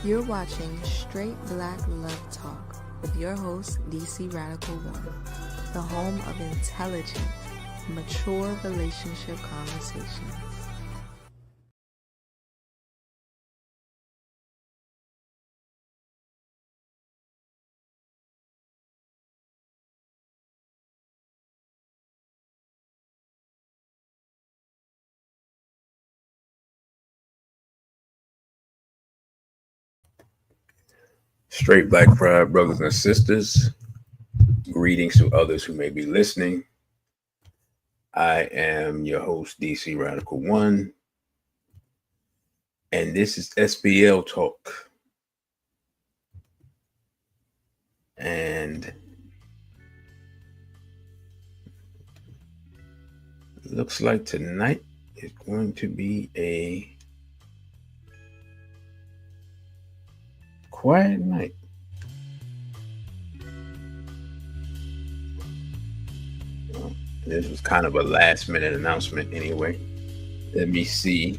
You're watching Straight Black Love Talk with your host, DC Radical One, the home of intelligent, mature relationship conversations. Straight Black Pride brothers and sisters, greetings to others who may be listening. I am your host, DC Radical One, and this is SBL Talk. And it looks like tonight is going to be a quiet night. This was kind of a last minute announcement anyway. Let me see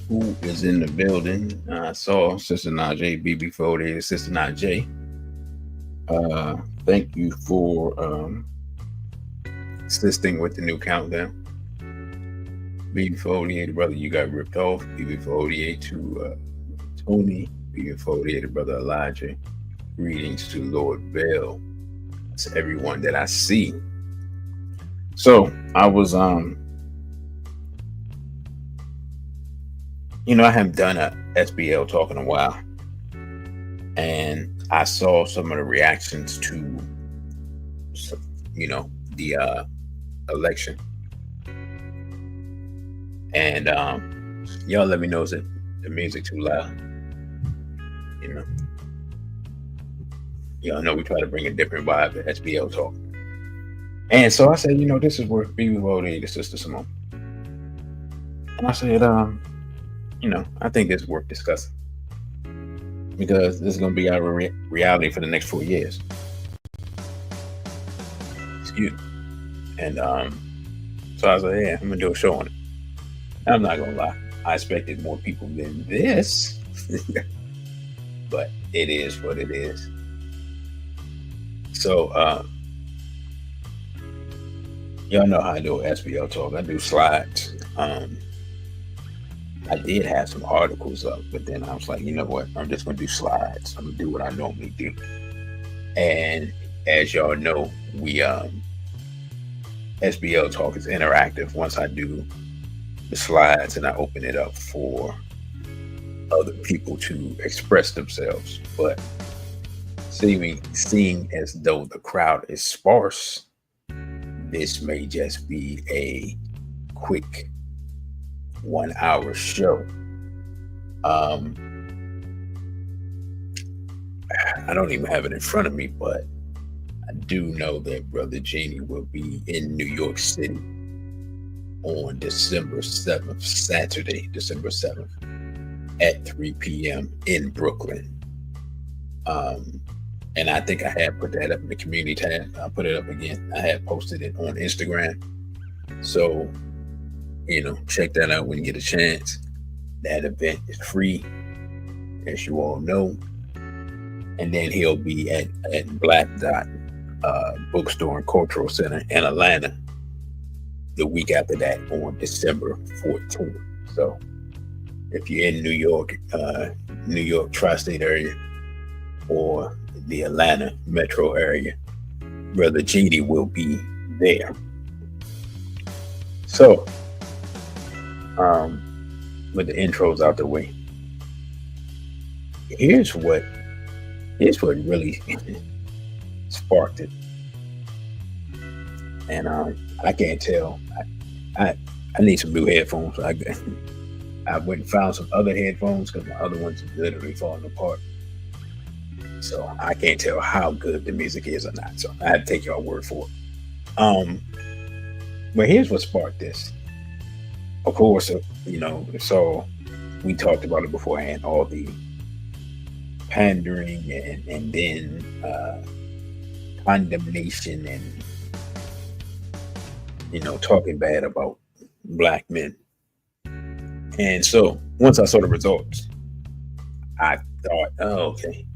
who is in the building. I saw Sister Najee, BB48, Sister Najee. Thank you for assisting with the new countdown. BB48, brother, you got ripped off. BB48 to Tony. BB48, brother Elijah. Greetings to Lord Bell. That's everyone that I see. So I was I haven't done a SBL talk in a while, and I saw some of the reactions to the election, and y'all let me know, is it the music too loud? Y'all know we try to bring a different vibe to SBL talk. And so I said, this is where BB voted the Sister Simone. And I said, I think this is worth discussing, because this is going to be our reality for the next 4 years. Excuse me. And so I was like, yeah, I'm going to do a show on it. I'm not going to lie. I expected more people than this. But it is what it is. So, y'all know how I do SBL talk. I do slides. I did have some articles up, but then I was like, you know what? I'm just going to do slides. I'm going to do what I normally do. And as y'all know, we SBL talk is interactive. Once I do the slides and I open it up for other people to express themselves. But seeing as though the crowd is sparse, this may just be a quick 1 hour show. I don't even have it in front of me, but I do know that Brother Genie will be in New York City on December 7th, Saturday, December 7th at 3 p.m. in Brooklyn. And I think I had put that up in the community tab. I'll put it up again. I had posted it on Instagram. So, check that out when you get a chance. That event is free, as you all know. And then he'll be at Black Dot Bookstore and Cultural Center in Atlanta the week after that on December 14th. So if you're in New York tri-state area, or the Atlanta metro area, Brother Genie will be there. So, with the intros out the way, here's what really sparked it. And I can't tell. I need some new headphones. I went and found some other headphones because my other ones are literally falling apart. So I can't tell how good the music is or not. So I had to take y'all word for it. But here's what sparked this. Of course, so we talked about it beforehand, all the pandering and then condemnation and, talking bad about Black men. And so once I saw the results, I thought, oh, okay,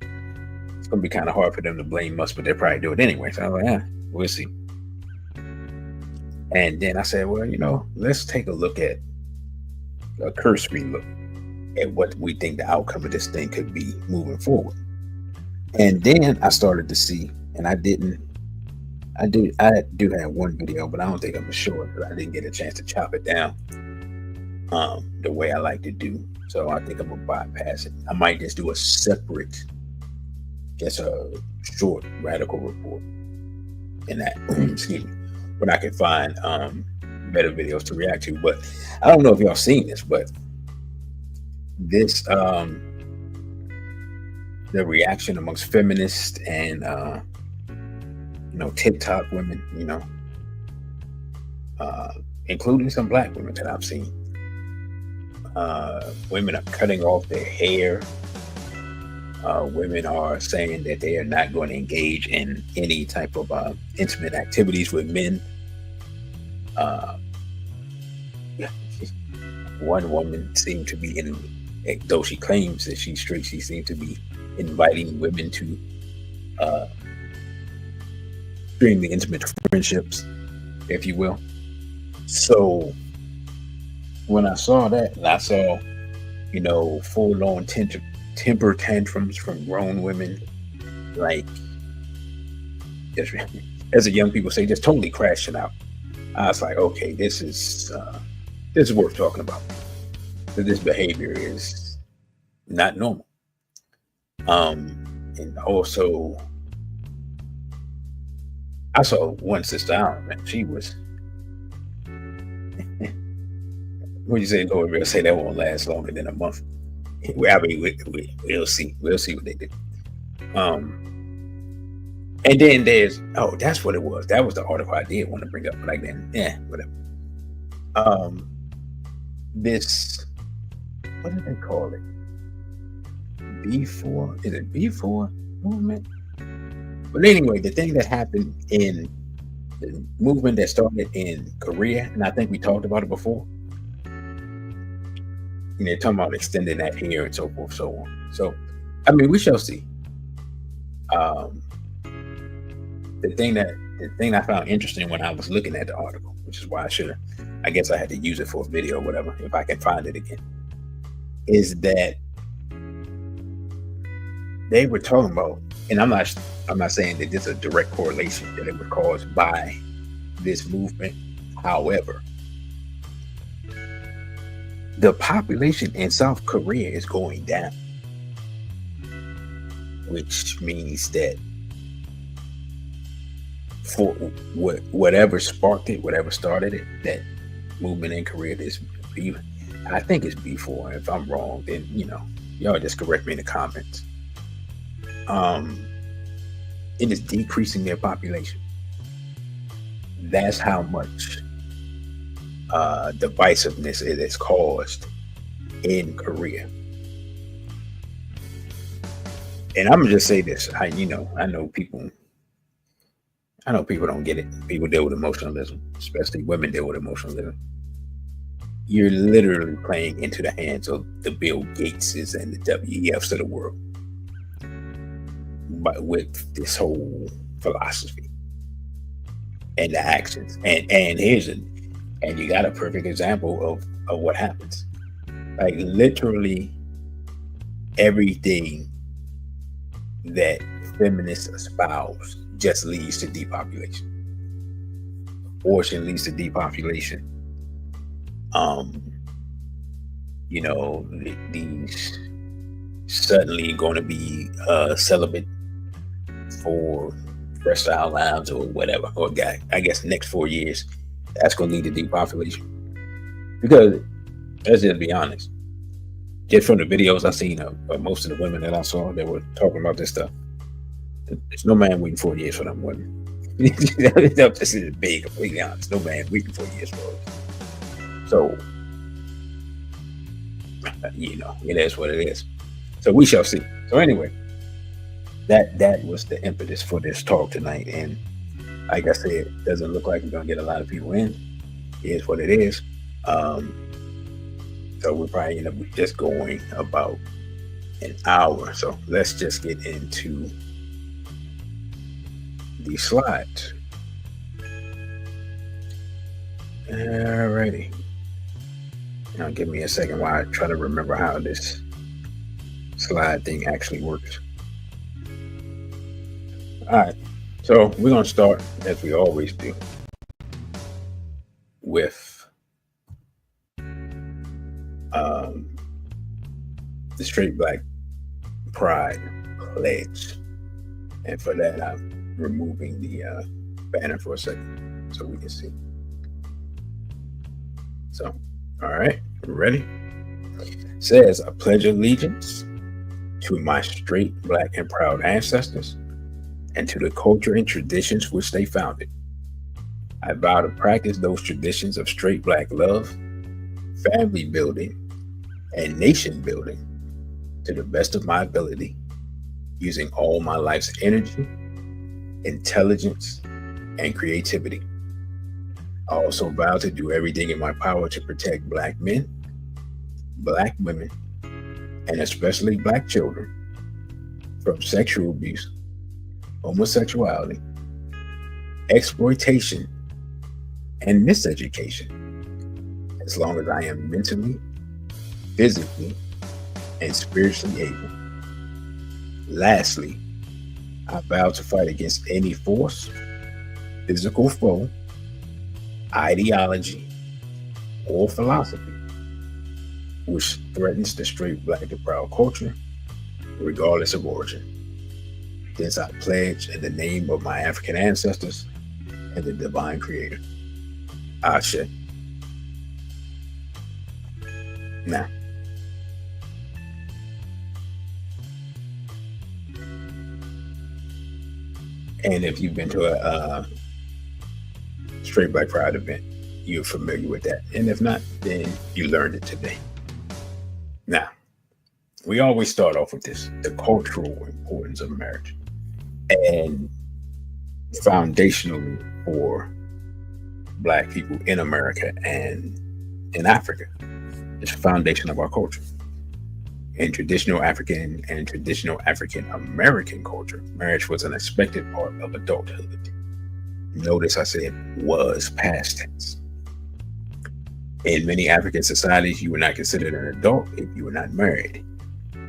it's gonna be kind of hard for them to blame us, but they'll probably do it anyway. So I was like, yeah, we'll see. And then I said, well, let's take a look at a cursory look at what we think the outcome of this thing could be moving forward. And then I started to see, and I do have one video, but I don't think I'm sure because I didn't get a chance to chop it down the way I like to do. So I think I'm gonna bypass it. I might just do a separate, just a short radical report in that. Excuse me, when I can find better videos to react to. But I don't know if y'all seen this, but this the reaction amongst feminists and TikTok women, including some black women that I've seen. Women are cutting off their hair. Women are saying that they are not going to engage in any type of intimate activities with men. One woman seemed to be though she claims that she's straight, she seemed to be inviting women to extremely intimate friendships, if you will. So when I saw that, and I saw, full-on temper tantrums from grown women, like, just, as the young people say, just totally crashing out. I was like, okay, this is worth talking about. So this behavior is not normal. And also, I saw one sister out, man. She was, what you say, Lord, we'll say that won't last longer than a month. I mean, we'll see. We'll see what they do. And then that's what it was. That was the article I did want to bring up, but like then, whatever. This, what did they call it? B4? Is it B4 movement? But anyway, the thing that happened in the movement that started in Korea, and I think we talked about it before. They're talking about extending that here and so forth, so on. So, I mean, we shall see. The thing I found interesting when I was looking at the article, which is why I guess I had to use it for a video or whatever, if I can find it again, is that they were talking about, and I'm not saying that there's a direct correlation that it was caused by this movement. However, the population in South Korea is going down, which means that for whatever sparked it, whatever started it, that movement in Korea, I think it's B4. If I'm wrong, then y'all just correct me in the comments. It is decreasing their population. That's how much divisiveness it has caused in Korea. And I'm gonna just say this. I know people don't get it. People deal with emotionalism, especially women deal with emotionalism. You're literally playing into the hands of the Bill Gateses and the WEFs of the world, but with this whole philosophy and the actions. And you got a perfect example of what happens. Like literally everything that feminists espouse just leads to depopulation. Abortion leads to depopulation. These suddenly going to be celibate for rest of our lives or whatever, or I guess next 4 years, that's going to lead to depopulation. Because let's just be honest, just from the videos I've seen of most of the women that I saw that were talking about this stuff, there's no man waiting 4 years for them women. This is being completely honest. No man waiting 4 years for it. So, it is what it is. So we shall see. So anyway, that was the impetus for this talk tonight. And like I said, it doesn't look like we're going to get a lot of people in. It is what it is. So we're probably end up just going about an hour. So let's just get into the slides. Alrighty. Now give me a second while I try to remember how this slide thing actually works. All right. So we're going to start, as we always do, with the Straight Black Pride Pledge. And for that, I'm removing the banner for a second so we can see. So, all right, ready? It says, I pledge allegiance to my straight, black, and proud ancestors and to the culture and traditions which they founded. I vow to practice those traditions of straight black love, family building, and nation building to the best of my ability, using all my life's energy, intelligence, and creativity. I also vow to do everything in my power to protect Black men, Black women, and especially Black children from sexual abuse, homosexuality, exploitation, and miseducation, as long as I am mentally, physically, and spiritually able. Lastly, I vow to fight against any force, physical foe, ideology, or philosophy which threatens the straight, black, and proud culture, regardless of origin. This I pledge in the name of my African ancestors and the divine creator. Ashe. Now, and if you've been to a Straight Black Pride event, you're familiar with that. And if not, then you learned it today. Now, we always start off with this, the cultural importance of marriage. And foundationally for Black people in America and in Africa, it's the foundation of our culture. In traditional African and traditional African American culture, marriage was an expected part of adulthood. Notice I said was past tense. In many African societies, you were not considered an adult if you were not married.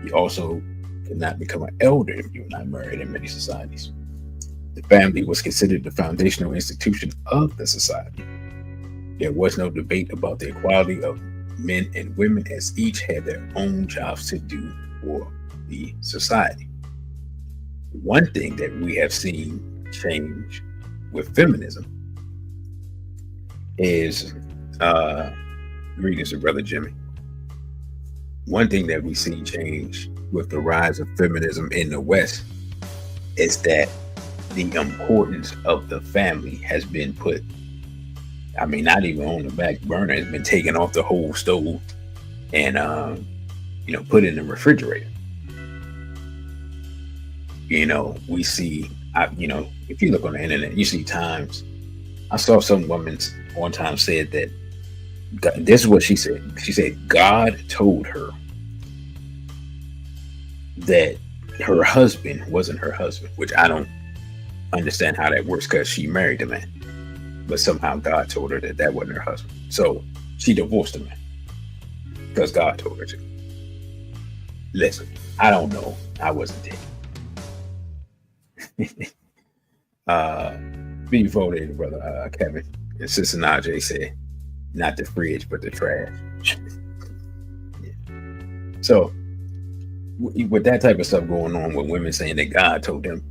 You also could not become an elder if you were not married in many societies. The family was considered the foundational institution of the society. There was no debate about the equality of men and women, as each had their own jobs to do for the society. One thing that we have seen change with feminism is, greetings to Brother Jimmy. One thing that we see change with the rise of feminism in the West is that the importance of the family has been put, I mean, not even on the back burner, it's been taken off the whole stove and, put in the refrigerator. We see, if you look on the internet, you see times, I saw some woman one time said that, this is what she said. She said, God told her that her husband wasn't her husband, which I don't understand how that works because she married the man. But somehow God told her that that wasn't her husband. So she divorced the man because God told her to. Listen, I don't know. I wasn't there. Before that, brother Kevin and Sister Najee said, not the fridge, but the trash. Yeah. So with that type of stuff going on, with women saying that God told them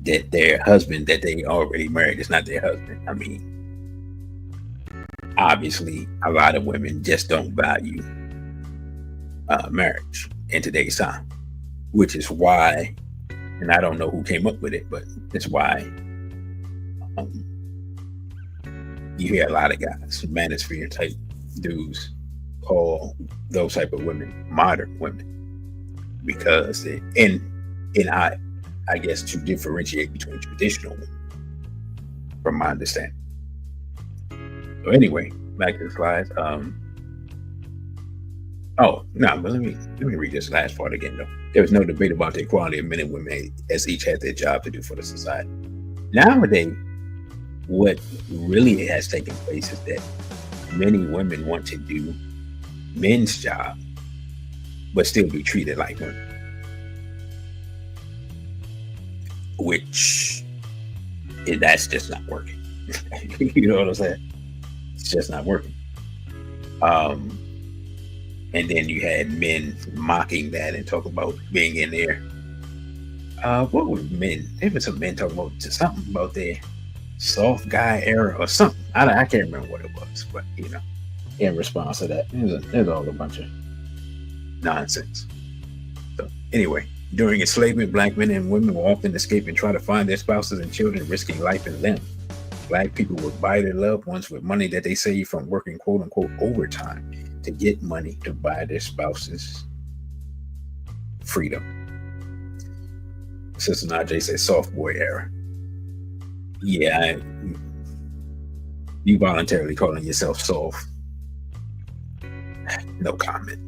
that their husband that they already married is not their husband. I mean, obviously, a lot of women just don't value marriage in today's time, which is why, and I don't know who came up with it, but it's why you hear a lot of guys, manosphere type dudes, call those type of women modern women, because I guess to differentiate between traditional women, from my understanding. So anyway, back to the slides. Oh no, but let me read this last part again though. There was no debate about the equality of men and women as each had their job to do for the society. Nowadays, what really has taken place is that many women want to do men's job, but still be treated like women, which that's just not working. You know what I'm saying? It's just not working. And then you had men mocking that and talk about being in there. What were men? There was some men talking about something about their soft guy era or something. I can't remember what it was, but in response to that, there's all a bunch of nonsense. So anyway, during enslavement, black men and women will often escape and try to find their spouses and children, risking life and limb. Black people would buy their loved ones with money that they saved from working quote unquote overtime to get money to buy their spouses freedom. Sister Najee says soft boy era. Yeah, you voluntarily calling yourself soft. No comment.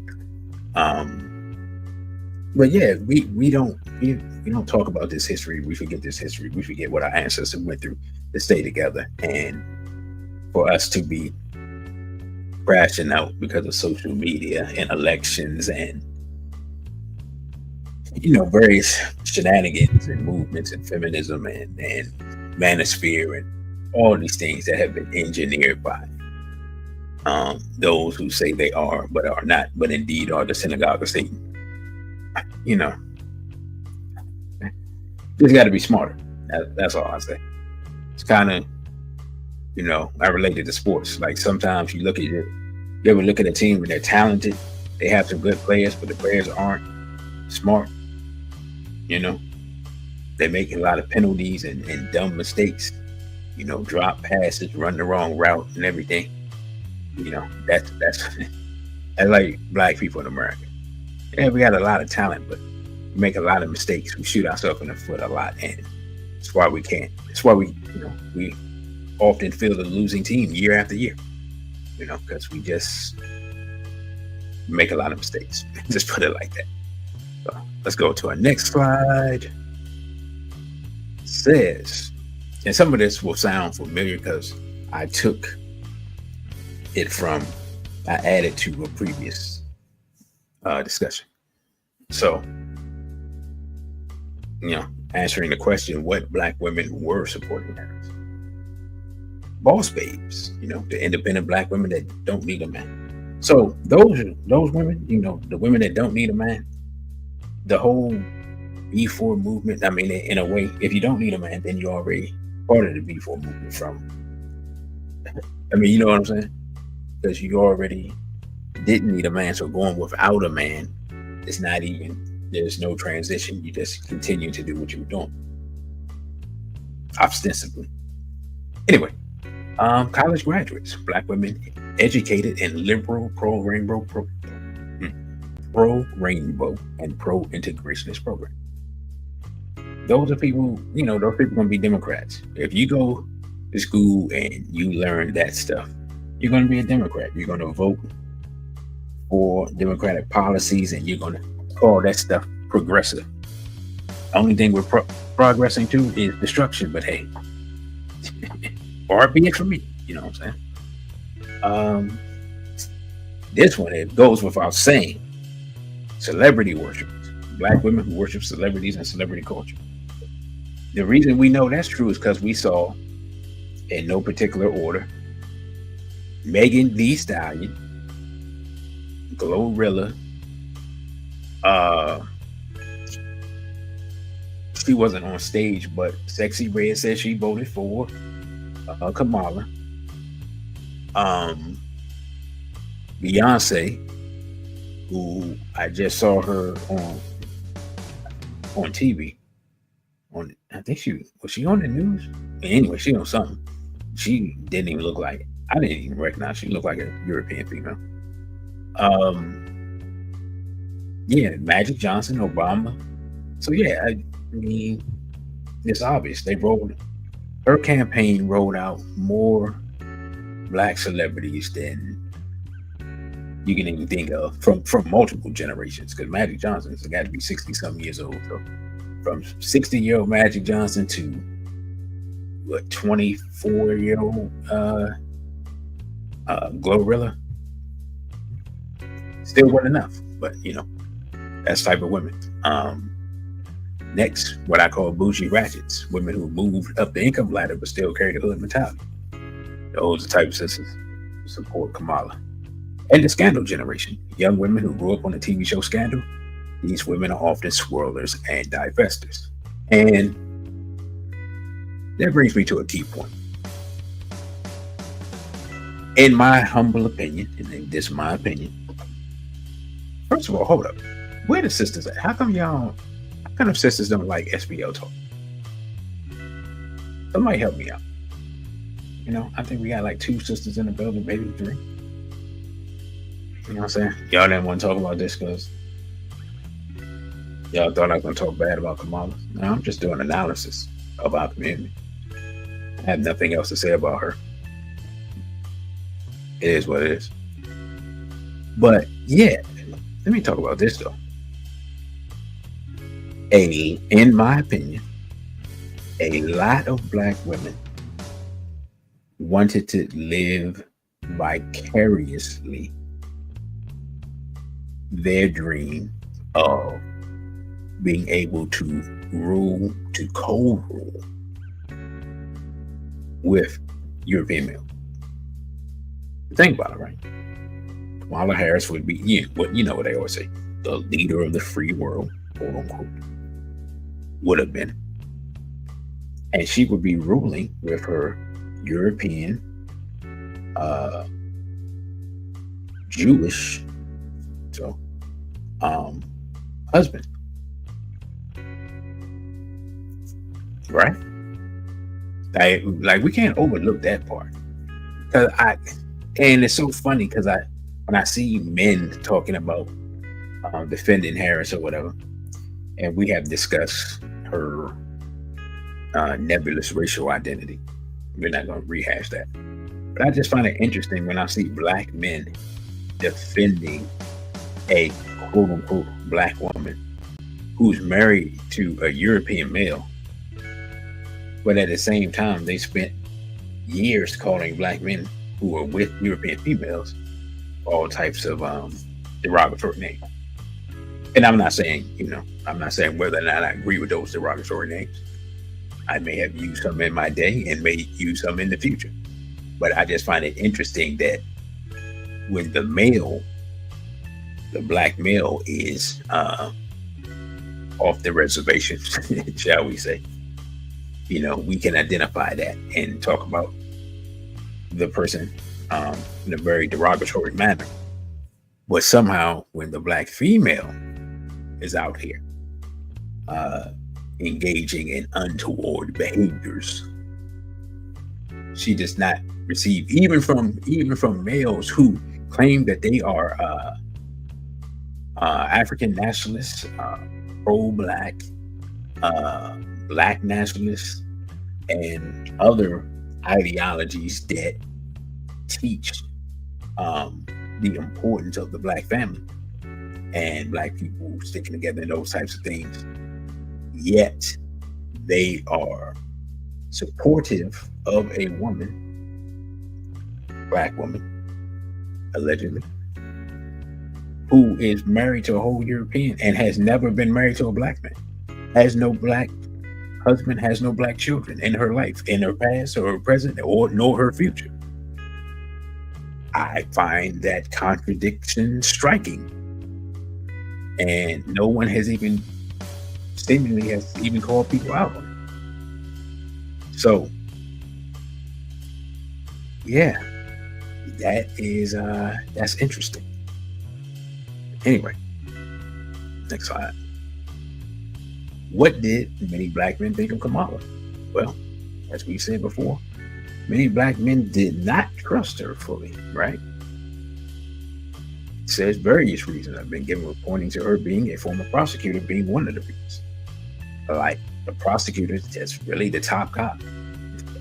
But yeah, we don't talk about this history. We forget this history. We forget what our ancestors went through to stay together, and for us to be crashing out because of social media and elections and various shenanigans and movements and feminism and manosphere and all these things that have been engineered by those who say they are but are not, but indeed are the synagogue of Satan. Just got to be smarter. That's all I say. It's kind of, I related to sports. Like sometimes you ever look at a team when they're talented, they have some good players, but the players aren't smart. They make a lot of penalties and dumb mistakes. Drop passes, run the wrong route, and everything. That's like black people in America. Yeah, we got a lot of talent, but we make a lot of mistakes. We shoot ourselves in the foot a lot, and that's why we can't. That's why we often feel the losing team year after year. Because we just make a lot of mistakes. Just put it like that. So let's go to our next slide. It says, and some of this will sound familiar because I took it I added to a previous discussion. So, answering the question, what black women were supporting Harris? Boss babes, the independent black women that don't need a man. So those women, the women that don't need a man, the whole B4 movement. I mean, in a way, if you don't need a man, then you're already part of the B4 movement. You know what I'm saying? Because you already didn't need a man, so going without a man, it's not even. There's no transition. You just continue to do what you were doing, ostensibly. Anyway. College graduates, black women educated in liberal, pro-rainbow, and pro-integrationist program. Those are people, those people going to be Democrats. If you go to school and you learn that stuff, you're going to be a Democrat. You're going to vote for Democratic policies, and you're going to call that stuff progressive. The only thing we're progressing to is destruction, but hey, or be it for me, you know what I'm saying? This one, it goes without saying, celebrity worshipers, black women who worship celebrities and celebrity culture. The reason we know that's true is because we saw, in no particular order, Megan Thee Stallion, Glorilla, she wasn't on stage, but Sexy Red said she voted for Kamala. Beyonce, who I just saw her on TV. I think was she on the news? Anyway, she on something. She didn't even look like it. I didn't even recognize she looked like a European female. Yeah, Magic Johnson, Obama. So yeah, I mean, it's obvious her campaign rolled out more black celebrities than you can even think of from multiple generations, because Magic Johnson's got to be 60-something years old. So from 60-year-old Magic Johnson to what 24-year-old Glorilla, still wasn't enough. But that's type of women. Next, what I call bougie ratchets, women who moved up the income ladder but still carry the hood mentality. Those are the type of sisters who support Kamala. And the scandal generation, young women who grew up on the TV show Scandal. These women are often swirlers and divestors. And that brings me to a key point. In my humble opinion, and this is my opinion, first of all, hold up. Where the sisters at? How come sisters don't like SBL Talk? Somebody help me out. I think we got like 2 sisters in the building, maybe 3. You know what I'm saying? Y'all didn't want to talk about this because y'all thought I was going to talk bad about Kamala. No, I'm just doing analysis of our community. I have nothing else to say about her. It is what it is. But yeah, let me talk about this though. In my opinion, a lot of Black women wanted to live vicariously their dream of being able to co-rule with European male. Think about it, right? Kamala Harris would be, what they always say, the leader of the free world, quote unquote, would have been. And she would be ruling with her European, Jewish, husband, right? Like we can't overlook that part, and it's so funny because when I see men talking about defending Harris or whatever, and we have discussed her nebulous racial identity. We're not going to rehash that. But I just find it interesting when I see Black men defending a quote-unquote Black woman who's married to a European male, but at the same time, they spent years calling Black men who are with European females all types of derogatory names. And I'm not saying whether or not I agree with those derogatory names. I may have used some in my day and may use some in the future. But I just find it interesting that when the Black male is off the reservation, shall we say, we can identify that and talk about the person in a very derogatory manner. But somehow when the Black female is out here engaging in untoward behaviors, she does not receive, even from males who claim that they are African nationalists, pro-Black, Black nationalists, and other ideologies that teach the importance of the Black family and Black people sticking together and those types of things. Yet they are supportive of a woman, Black woman, allegedly, who is married to a whole European and has never been married to a Black man, has no Black husband, has no Black children in her life, in her past or her present, or nor her future. I find that contradiction striking. And no one has seemingly called people out on it. So, yeah, that's interesting. Anyway, next slide. What did many Black men think of Kamala? Well, as we said before, many Black men did not trust her fully, right? It says various reasons have been given, pointing to her being a former prosecutor being one of the reasons. Like, the prosecutor is just really the top cop.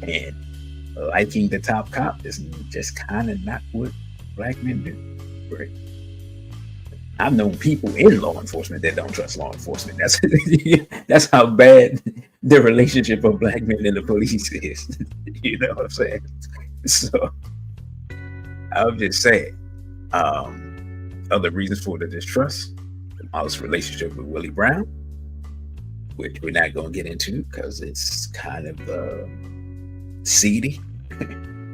And liking the top cop is just kind of not what Black men do, right? I've known people in law enforcement that don't trust law enforcement. That's how bad the relationship of black men and the police is. You know what I'm saying? So I'm just saying. Other reasons for the distrust: Kamala's relationship with Willie Brown, which we're not going to get into because it's kind of seedy.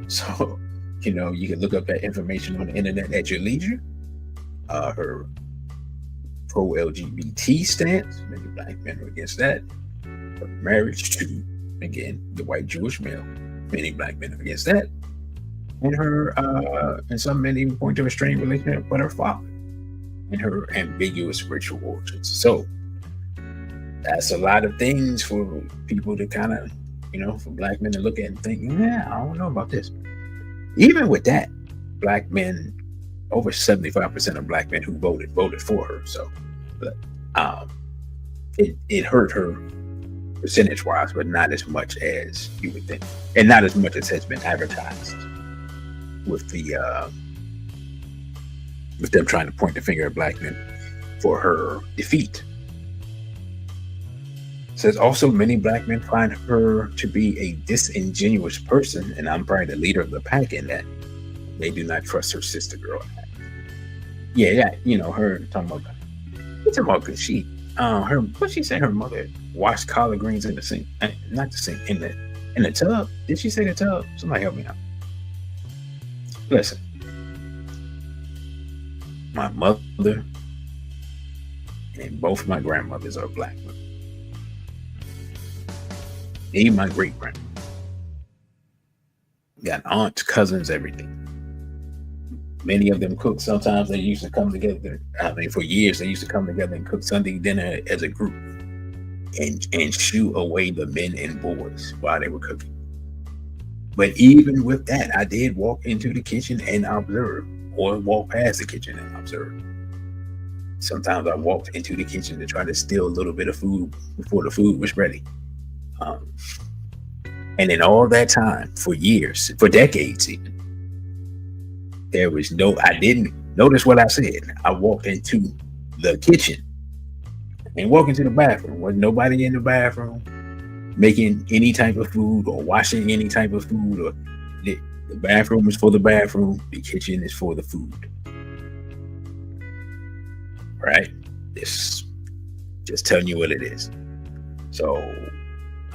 So, you know, you can look up that information on the internet at your leisure. Her pro-LGBT stance, many black men are against that. Her marriage to, again, the white Jewish male, many black men are against that. And her, and some men even point to a strained relationship with her father and her ambiguous ritual origins. So that's a lot of things for people to kind of, you know, for black men to look at and think, yeah, I don't know about this. Even with that, black men, over 75% of black men who voted for her. So, but it hurt her percentage-wise, but not as much as you would think, and not as much as has been advertised with them trying to point the finger at black men for her defeat. It says also many black men find her to be a disingenuous person, and I'm probably the leader of the pack in that. They do not trust her sister girl. Yeah, you know, her talking about cause she what she say her mother washed collard greens in the sink, not the sink, in the tub. Did she say the tub? Somebody help me out. Listen, my mother and both my grandmothers are black women. Even my great grandma. Got aunts, cousins, everything. Many of them cook. Sometimes they used to come together. I mean, for years they used to come together and cook Sunday dinner as a group and shoo away the men and boys while they were cooking. But even with that, I did walk into the kitchen and observe, or walk past the kitchen and observe. Sometimes I walked into the kitchen to try to steal a little bit of food before the food was ready. And in all that time, for years, for decades even, there was I didn't notice what I said. I walked into the kitchen and walked into the bathroom. Wasn't nobody in the bathroom making any type of food or washing any type of food. Or the bathroom is for the bathroom. The kitchen is for the food. Right? This just telling you what it is. So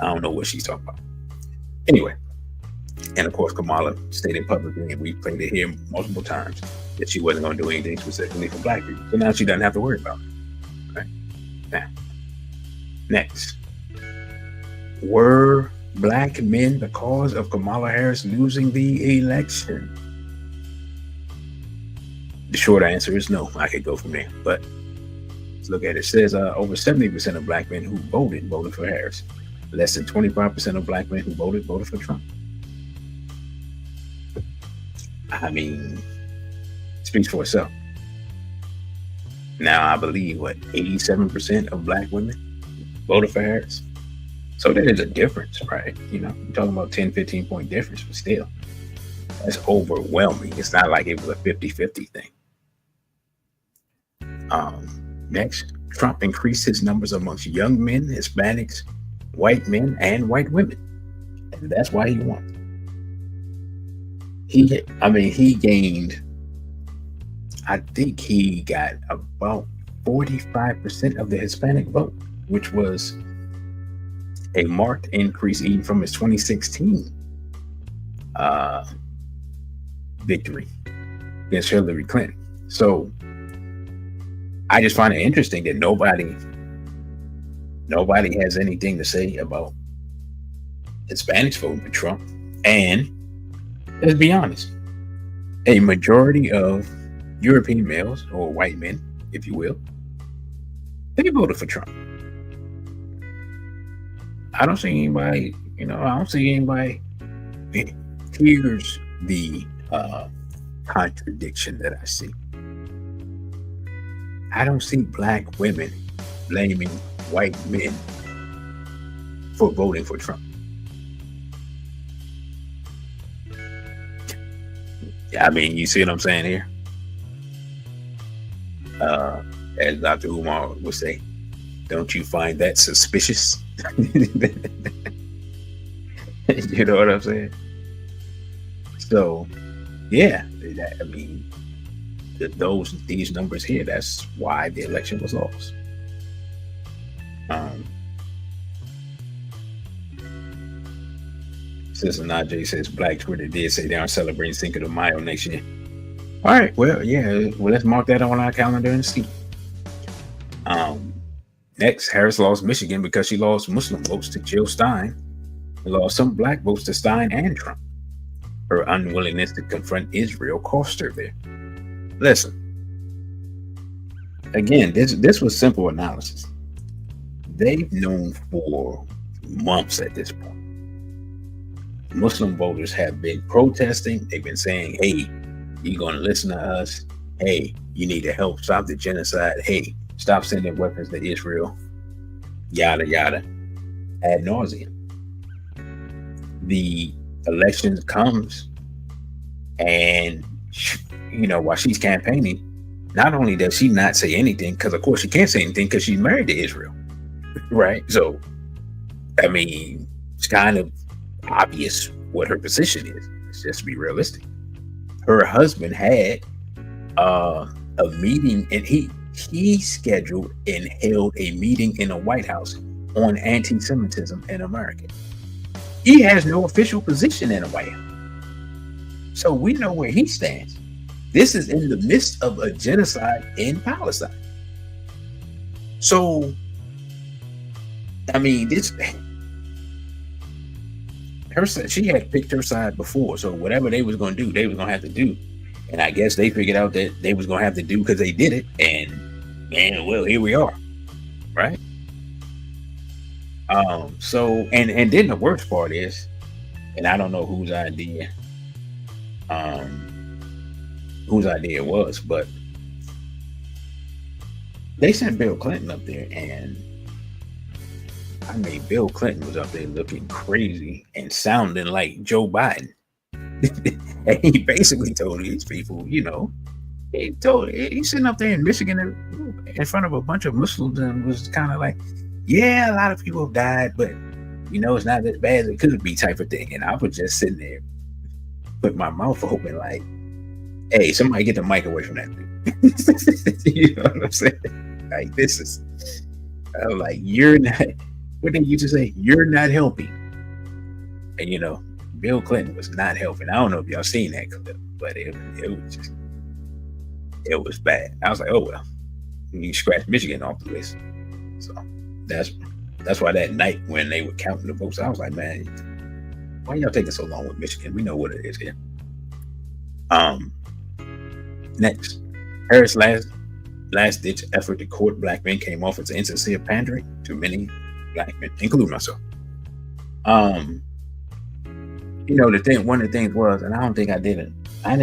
I don't know what she's talking about. Anyway, and of course, Kamala stated publicly, and we played it here multiple times, that she wasn't going to do anything specifically for black people. So now she doesn't have to worry about it. Right? Now, next. Were black men the cause of Kamala Harris losing the election? The short answer is no. I could go from there, but let's look at it. It says over 70% of black men who voted for Harris. Less than 25% of black men who voted for Trump. I mean, it speaks for itself. Now, I believe, 87% of black women voted for Harris. So there is a difference, right? You know, you're talking about 10, 15 point difference, but still, that's overwhelming. It's not like it was a 50-50 thing. Next, Trump increased his numbers amongst young men, Hispanics, white men, and white women. And that's why he won. He gained, I think he got about 45% of the Hispanic vote, which was a marked increase even from his 2016 victory against Hillary Clinton. So I just find it interesting that nobody has anything to say about Hispanics voting for Trump. And let's be honest, a majority of European males, or white men, if you will, they voted for Trump. I don't see anybody here's the contradiction that I see. I don't see black women blaming white men for voting for Trump. I mean, you see what I'm saying here? as Dr. Umar would say. Don't you find that suspicious? You know what I'm saying? So, yeah, I mean, these numbers here, that's why the election was lost. Sister Najee says Black Twitter did say they aren't celebrating Cinco de Mayo next year. All right, well, yeah, well, let's mark that on our calendar and see. Next, Harris lost Michigan because she lost Muslim votes to Jill Stein and lost some Black votes to Stein and Trump. Her unwillingness to confront Israel cost her there. Listen, again, this was simple analysis. They've known for months at this point. Muslim voters have been protesting. They've been saying, hey, you're going to listen to us. Hey, you need to help stop the genocide. Hey, stop sending weapons to Israel. Yada, yada. Ad nauseum. The election comes and, while she's campaigning, not only does she not say anything, because of course she can't say anything because she's married to Israel. Right? So, I mean, it's kind of obvious what her position is. Let's just be realistic. Her husband had a meeting, and he scheduled and held a meeting in the White House on anti-Semitism in America. He has no official position in the White House. So we know where he stands. This is in the midst of a genocide in Palestine. So, I mean, she had picked her side before. So whatever they was going to do, they was going to have to do. And I guess they figured out that they was going to have to do because they did it. And man, well, here we are. Right? So, and then the worst part is, and I don't know whose idea it was, but they sent Bill Clinton up there, and I mean, Bill Clinton was up there looking crazy and sounding like Joe Biden. And he basically told these people, he's sitting up there in Michigan in front of a bunch of Muslims and was kind of like, yeah, a lot of people have died, but it's not as bad as it could be, type of thing. And I was just sitting there with my mouth open like, hey, somebody get the mic away from that thing. You know what I'm saying? Like, this is, I'm like, you're not, what they used to say, you're not helping. And Bill Clinton was not helping. I don't know if y'all seen that clip, but it was bad. I was like, oh well, you scratch Michigan off the list. So that's why that night when they were counting the votes, I was like, man, why y'all taking so long with Michigan? We know what it is here. Next, Harris' last ditch effort to court Black men came off as insincere pandering to many Black men, including myself. One of the things was, and I don't think I didn't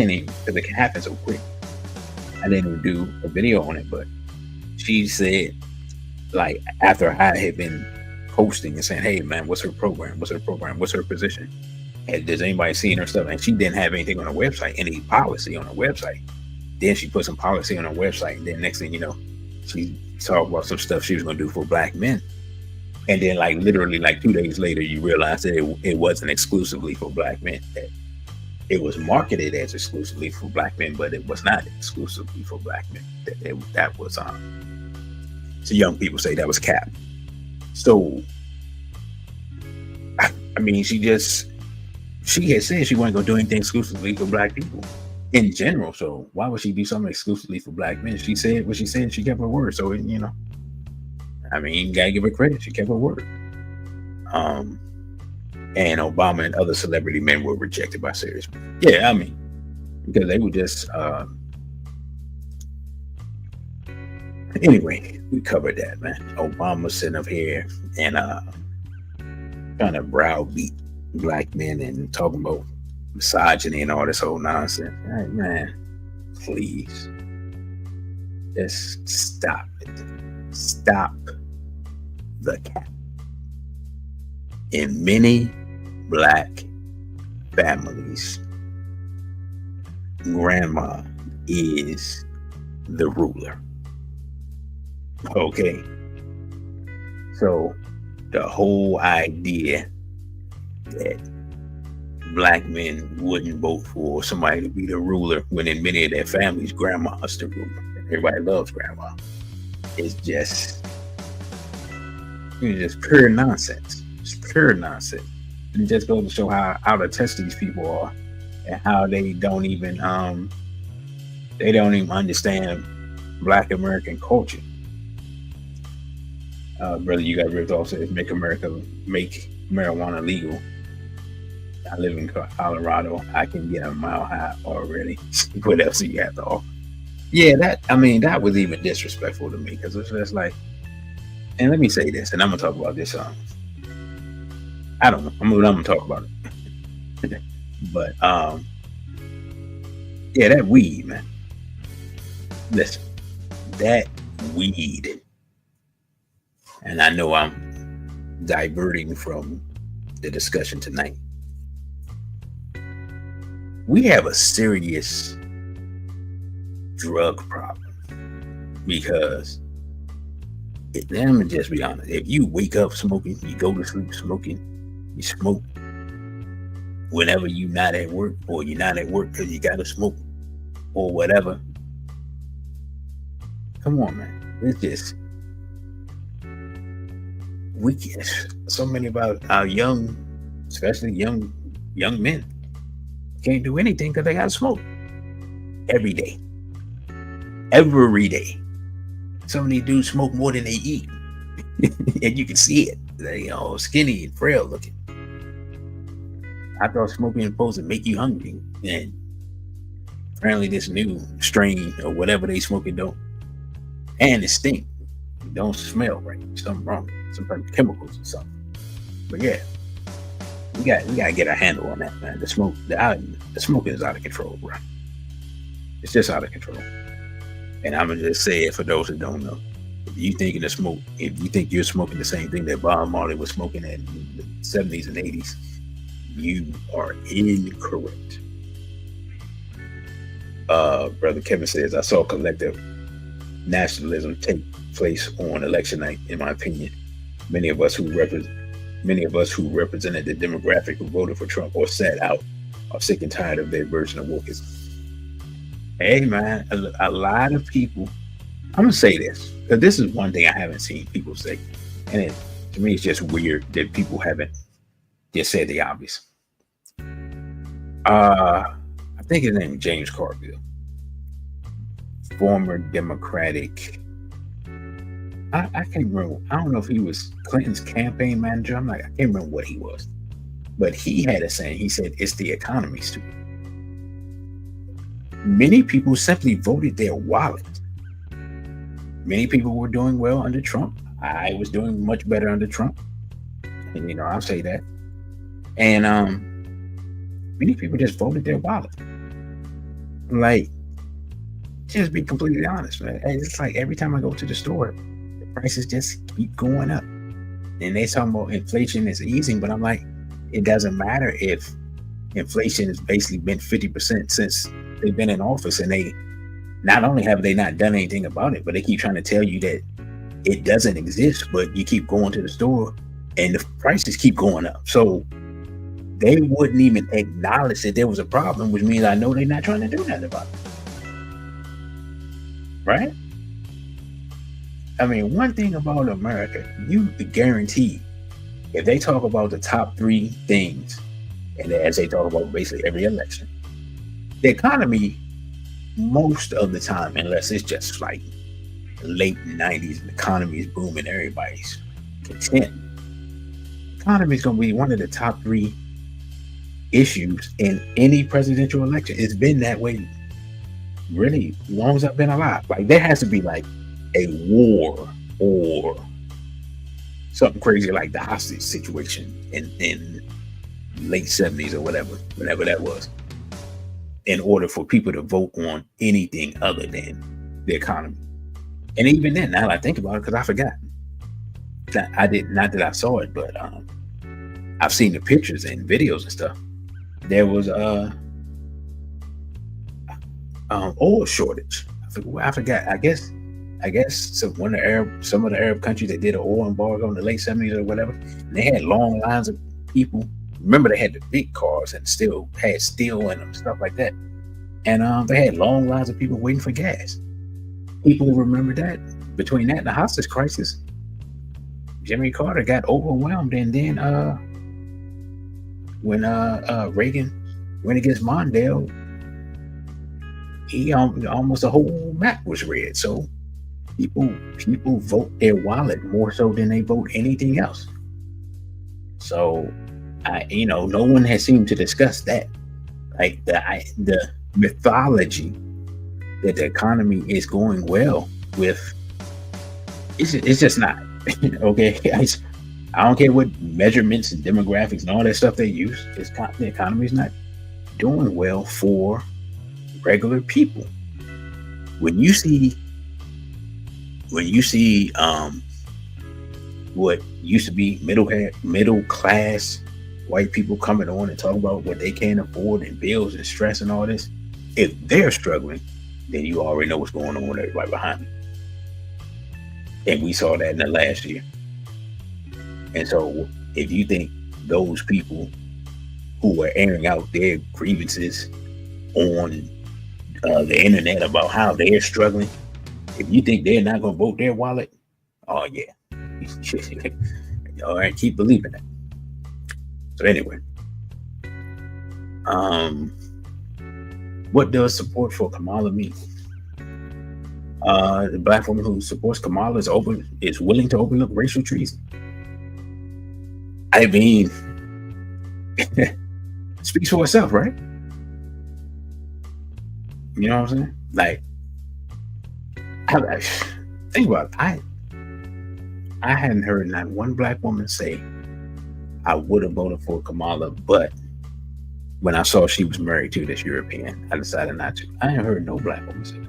even, because it happened so quick, I didn't even do a video on it, but she said, like, after I had been posting and saying, hey man, what's her program? What's her position? And does anybody seen her stuff? And she didn't have anything on her website, any policy on her website. Then she put some policy on her website, and then next thing you know, she talked about some stuff she was going to do for Black men. And then, like, literally, like 2 days later, you realize that it wasn't exclusively for Black men. That it was marketed as exclusively for Black men, but it was not exclusively for Black men. That was so young people say that was cap. So, I mean, she had said she wasn't going to do anything exclusively for Black people in general. So why would she do something exclusively for Black men? She said what she said. She kept her word. So, I mean, you gotta give her credit. She kept her word. And Obama and other celebrity men were rejected by serious men. Yeah, I mean, because they were just, anyway, we covered that, man. Obama sitting up here and trying to browbeat Black men and talking about misogyny and all this whole nonsense. All right, man, please. Just stop it. Stop the cap. In many Black families, grandma is the ruler. Okay. So the whole idea that black men wouldn't vote for somebody to be the ruler when in many of their families, grandma's the ruler. Everybody loves grandma. It's just pure nonsense. It's pure nonsense. And it just goes to show how out of touch these people are and how they don't even understand Black American culture. Brother, you got ripped off. Says make marijuana legal. I live in Colorado. I can get a mile high already. What else do you have to offer? Yeah, that was even disrespectful to me because it's just like, and let me say this, and I'm gonna talk about this. I don't know. I'm gonna talk about it. But yeah, that weed, man. Listen, that weed. And I know I'm diverting from the discussion tonight. We have a serious drug problem because let me just be honest. If you wake up smoking, you go to sleep smoking, you smoke whenever you're not at work, or you're not at work because you gotta smoke or whatever. Come on, man. It's just we get so many about our young, especially young men, can't do anything because they gotta smoke every day. Every day. Some of these dudes smoke more than they eat. And you can see it. They skinny and frail looking. I thought smoking was supposed to make you hungry. And apparently this new strain or whatever they smoking don't. And it stink. It don't smell right. Something wrong. Some kind of chemicals or something. But yeah. We gotta get a handle on that, man. The smoking is out of control, bro. It's just out of control. And I'm gonna just say it for those that don't know. If you think you're smoking the same thing that Bob Marley was smoking in the 70s and 80s, you are incorrect. Brother Kevin says, I saw collective nationalism take place on election night, in my opinion. Many of us who represented the demographic who voted for Trump or sat out are sick and tired of their version of wokeism. Hey, man, a lot of people, I'm going to say this, because this is one thing I haven't seen people say. And to me, it's just weird that people haven't just said the obvious. I think his name is James Carville, former Democratic. I can't remember. I don't know if he was Clinton's campaign manager. I can't remember what he was. But he had a saying. He said, it's the economy, stupid. Many people simply voted their wallet. Many people were doing well under Trump. I was doing much better under Trump. And, I'll say that. And many people just voted their wallet. Just be completely honest, man. It's like every time I go to the store, the prices just keep going up. And they talking about inflation is easing, but I'm like, it doesn't matter if inflation has basically been 50% since they've been in office, and they not only have they not done anything about it, but they keep trying to tell you that it doesn't exist, but you keep going to the store and the prices keep going up. So they wouldn't even acknowledge that there was a problem, which means I know they're not trying to do nothing about it. Right? I mean, one thing about America, you guarantee if they talk about the top 3 things, and as they talk about basically every election, the economy, most of the time, unless it's just like late 90s and the economy is booming, everybody's content, the economy is going to be one of the top 3 issues in any presidential election. It's been that way really as long as I've been alive. Like, there has to be like a war or something crazy like the hostage situation in late 70s or whenever that was, in order for people to vote on anything other than the economy. And even then, now that I think about it, because I forgot, not that I saw it, but I've seen the pictures and videos and stuff. There was oil shortage. I forgot. I guess I guess some of the Arab countries that did an oil embargo in the late 70s or whatever, they had long lines of people. Remember, they had the big cars and still had steel in them, stuff like that. And they had long lines of people waiting for gas. People remember that. Between that and the hostage crisis, Jimmy Carter got overwhelmed, and then when Reagan went against Mondale, he almost the whole map was red. So people vote their wallet more so than they vote anything else. So no one has seemed to discuss that, like the mythology that the economy is going well with. It's just not. Okay, I don't care what measurements and demographics and all that stuff they use. The economy is not doing well for regular people. When you see what used to be middle class white people coming on and talking about what they can't afford and bills and stress and all this, if they're struggling, then you already know what's going on with everybody behind them. And we saw that in the last year. And so if you think those people who are airing out their grievances on the internet about how they're struggling, if you think they're not going to vote their wallet, oh yeah. All right, keep believing that. So anyway, what does support for Kamala mean? The black woman who supports Kamala is willing to overlook racial treason. I mean, speaks for itself, right? You know what I'm saying? Like, think about it. I hadn't heard not one black woman say, I would have voted for Kamala, but when I saw she was married to this European, I decided not to. I ain't heard no black woman say that.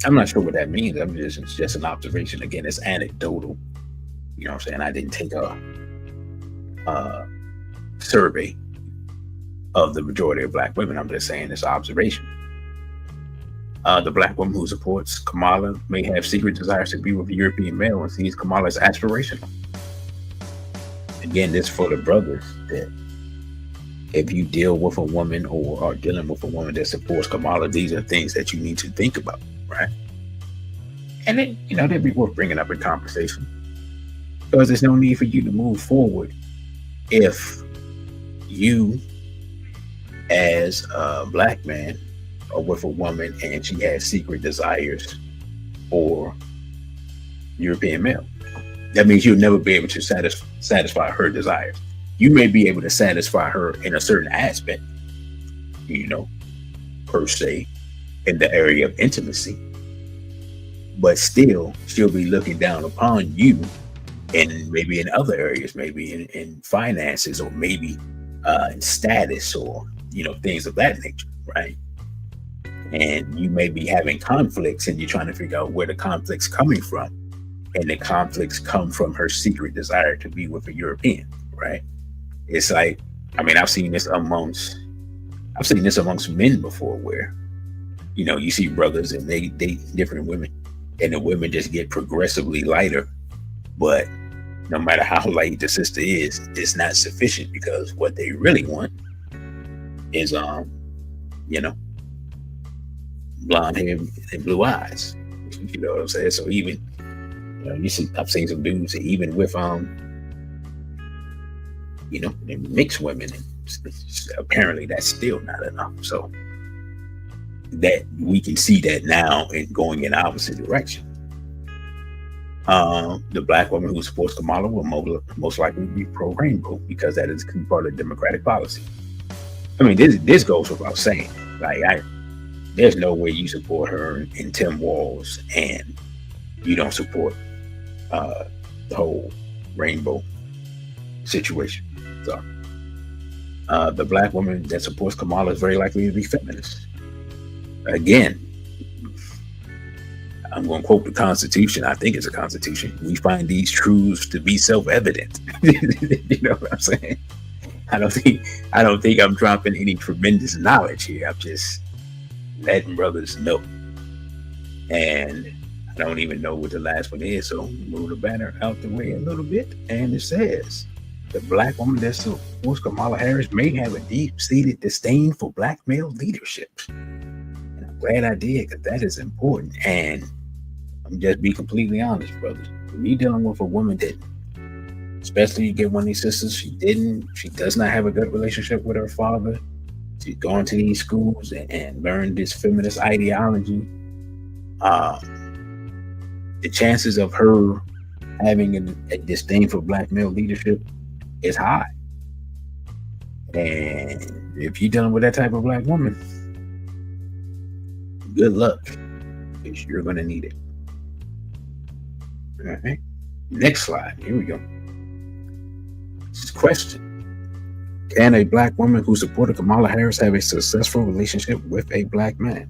I'm not sure what that means. It's just an observation. Again, it's anecdotal. You know what I'm saying? I didn't take a survey of the majority of black women. I'm just saying it's an observation. The black woman who supports Kamala may have secret desires to be with a European male and sees Kamala as aspirational. Again, this for the brothers that if you deal with a woman or are dealing with a woman that supports Kamala, these are things that you need to think about, right? And then, they'd be worth bringing up in conversation, because there's no need for you to move forward if you, as a black man, are with a woman and she has secret desires for European male. That means you'll never be able to satisfy her desires. You may be able to satisfy her in a certain aspect, per se, in the area of intimacy, but still she'll be looking down upon you and maybe in other areas, maybe in finances, or maybe in status, or things of that nature, right? And you may be having conflicts and you're trying to figure out where the conflict's coming from, and the conflicts come from her secret desire to be with a European, right? It's like, I've seen this amongst men before, where you see brothers and they date different women, and the women just get progressively lighter, but no matter how light the sister is, it's not sufficient, because what they really want is blonde hair and blue eyes. You know what I'm saying? So even I've seen some dudes that even with they mix women, and apparently that's still not enough. So that we can see that now and going in the opposite direction. The black woman who supports Kamala will most likely be pro-rainbow, because that is part of Democratic policy. This goes without saying. There's no way you support her in 10 walls and you don't support the whole rainbow situation. So the black woman that supports Kamala is very likely to be feminist. Again, I'm going to quote the Constitution. I think it's a Constitution. We find these truths to be self-evident. You know what I'm saying? I don't think I'm dropping any tremendous knowledge here. I'm just letting brothers know. And I don't even know what the last one is, so move the banner out the way a little bit. And it says, the black woman that supports Kamala Harris may have a deep-seated disdain for black male leadership. And I'm glad I did, because that is important. And I'm just be completely honest, brothers. When you're dealing with a woman that, especially you get one of these sisters, she does not have a good relationship with her father. She's going to these schools and learned this feminist ideology. The chances of her having a disdain for black male leadership is high. And if you're dealing with that type of black woman, good luck, because you're going to need it. All right. Next slide. Here we go. Question. Can a black woman who supported Kamala Harris have a successful relationship with a black man?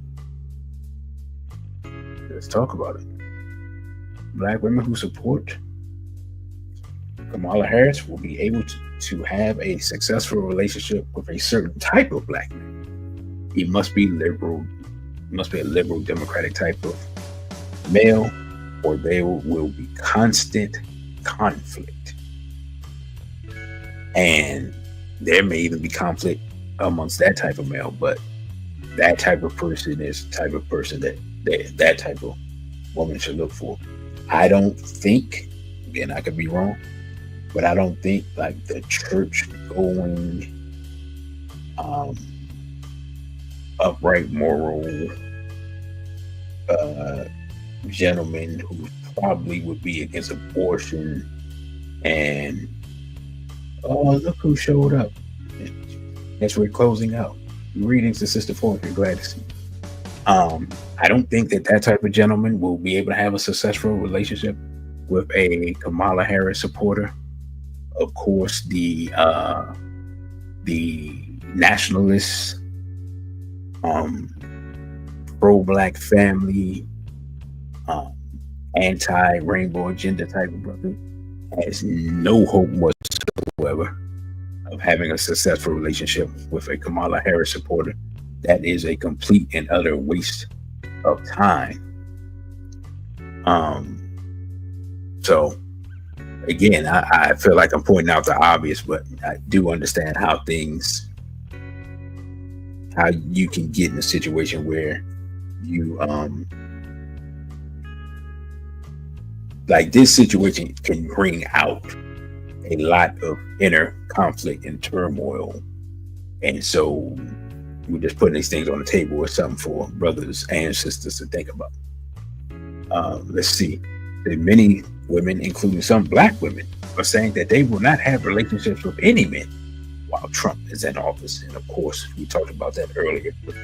Let's talk about it. Black women who support Kamala Harris will be able to have a successful relationship with a certain type of black man. He must be liberal, must be a liberal democratic type of male, or there will be constant conflict. And there may even be conflict amongst that type of male, but that type of person is the type of person that type of woman should look for. I don't think, again, I could be wrong, but I don't think like the church going, upright, moral gentleman who probably would be against abortion and look who showed up. As we're closing out. Greetings to Sister Fortune, glad to see you. I don't think that type of gentleman will be able to have a successful relationship with a Kamala Harris supporter. Of course, the nationalist, pro-black family, anti-rainbow agenda type of brother has no hope whatsoever of having a successful relationship with a Kamala Harris supporter. That is a complete and utter waste of time. So again, I feel like I'm pointing out the obvious, but I do understand how you can get in a situation where you like this situation can bring out a lot of inner conflict and turmoil. And so we're just putting these things on the table or something for brothers and sisters to think about. Let's see. Many women, including some black women, are saying that they will not have relationships with any men while Trump is in office. And of course, we talked about that earlier with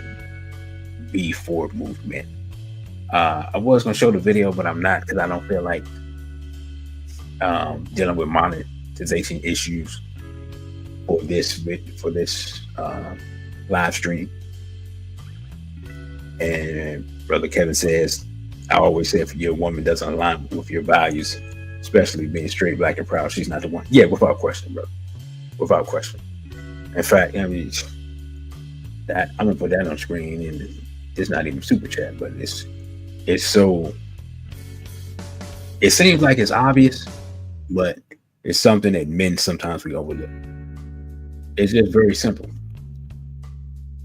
the B4 movement. I was going to show the video, but I'm not, because I don't feel like dealing with monetization issues for this live stream. And Brother Kevin says, I always say if your woman doesn't align with your values, especially being straight, black, and proud, she's not the one. Yeah, without question, brother. Without question. In fact, I mean, that I'm gonna put that on screen, and it's not even super chat, but it's so. It seems like it's obvious, but it's something that men sometimes we overlook. It's just very simple.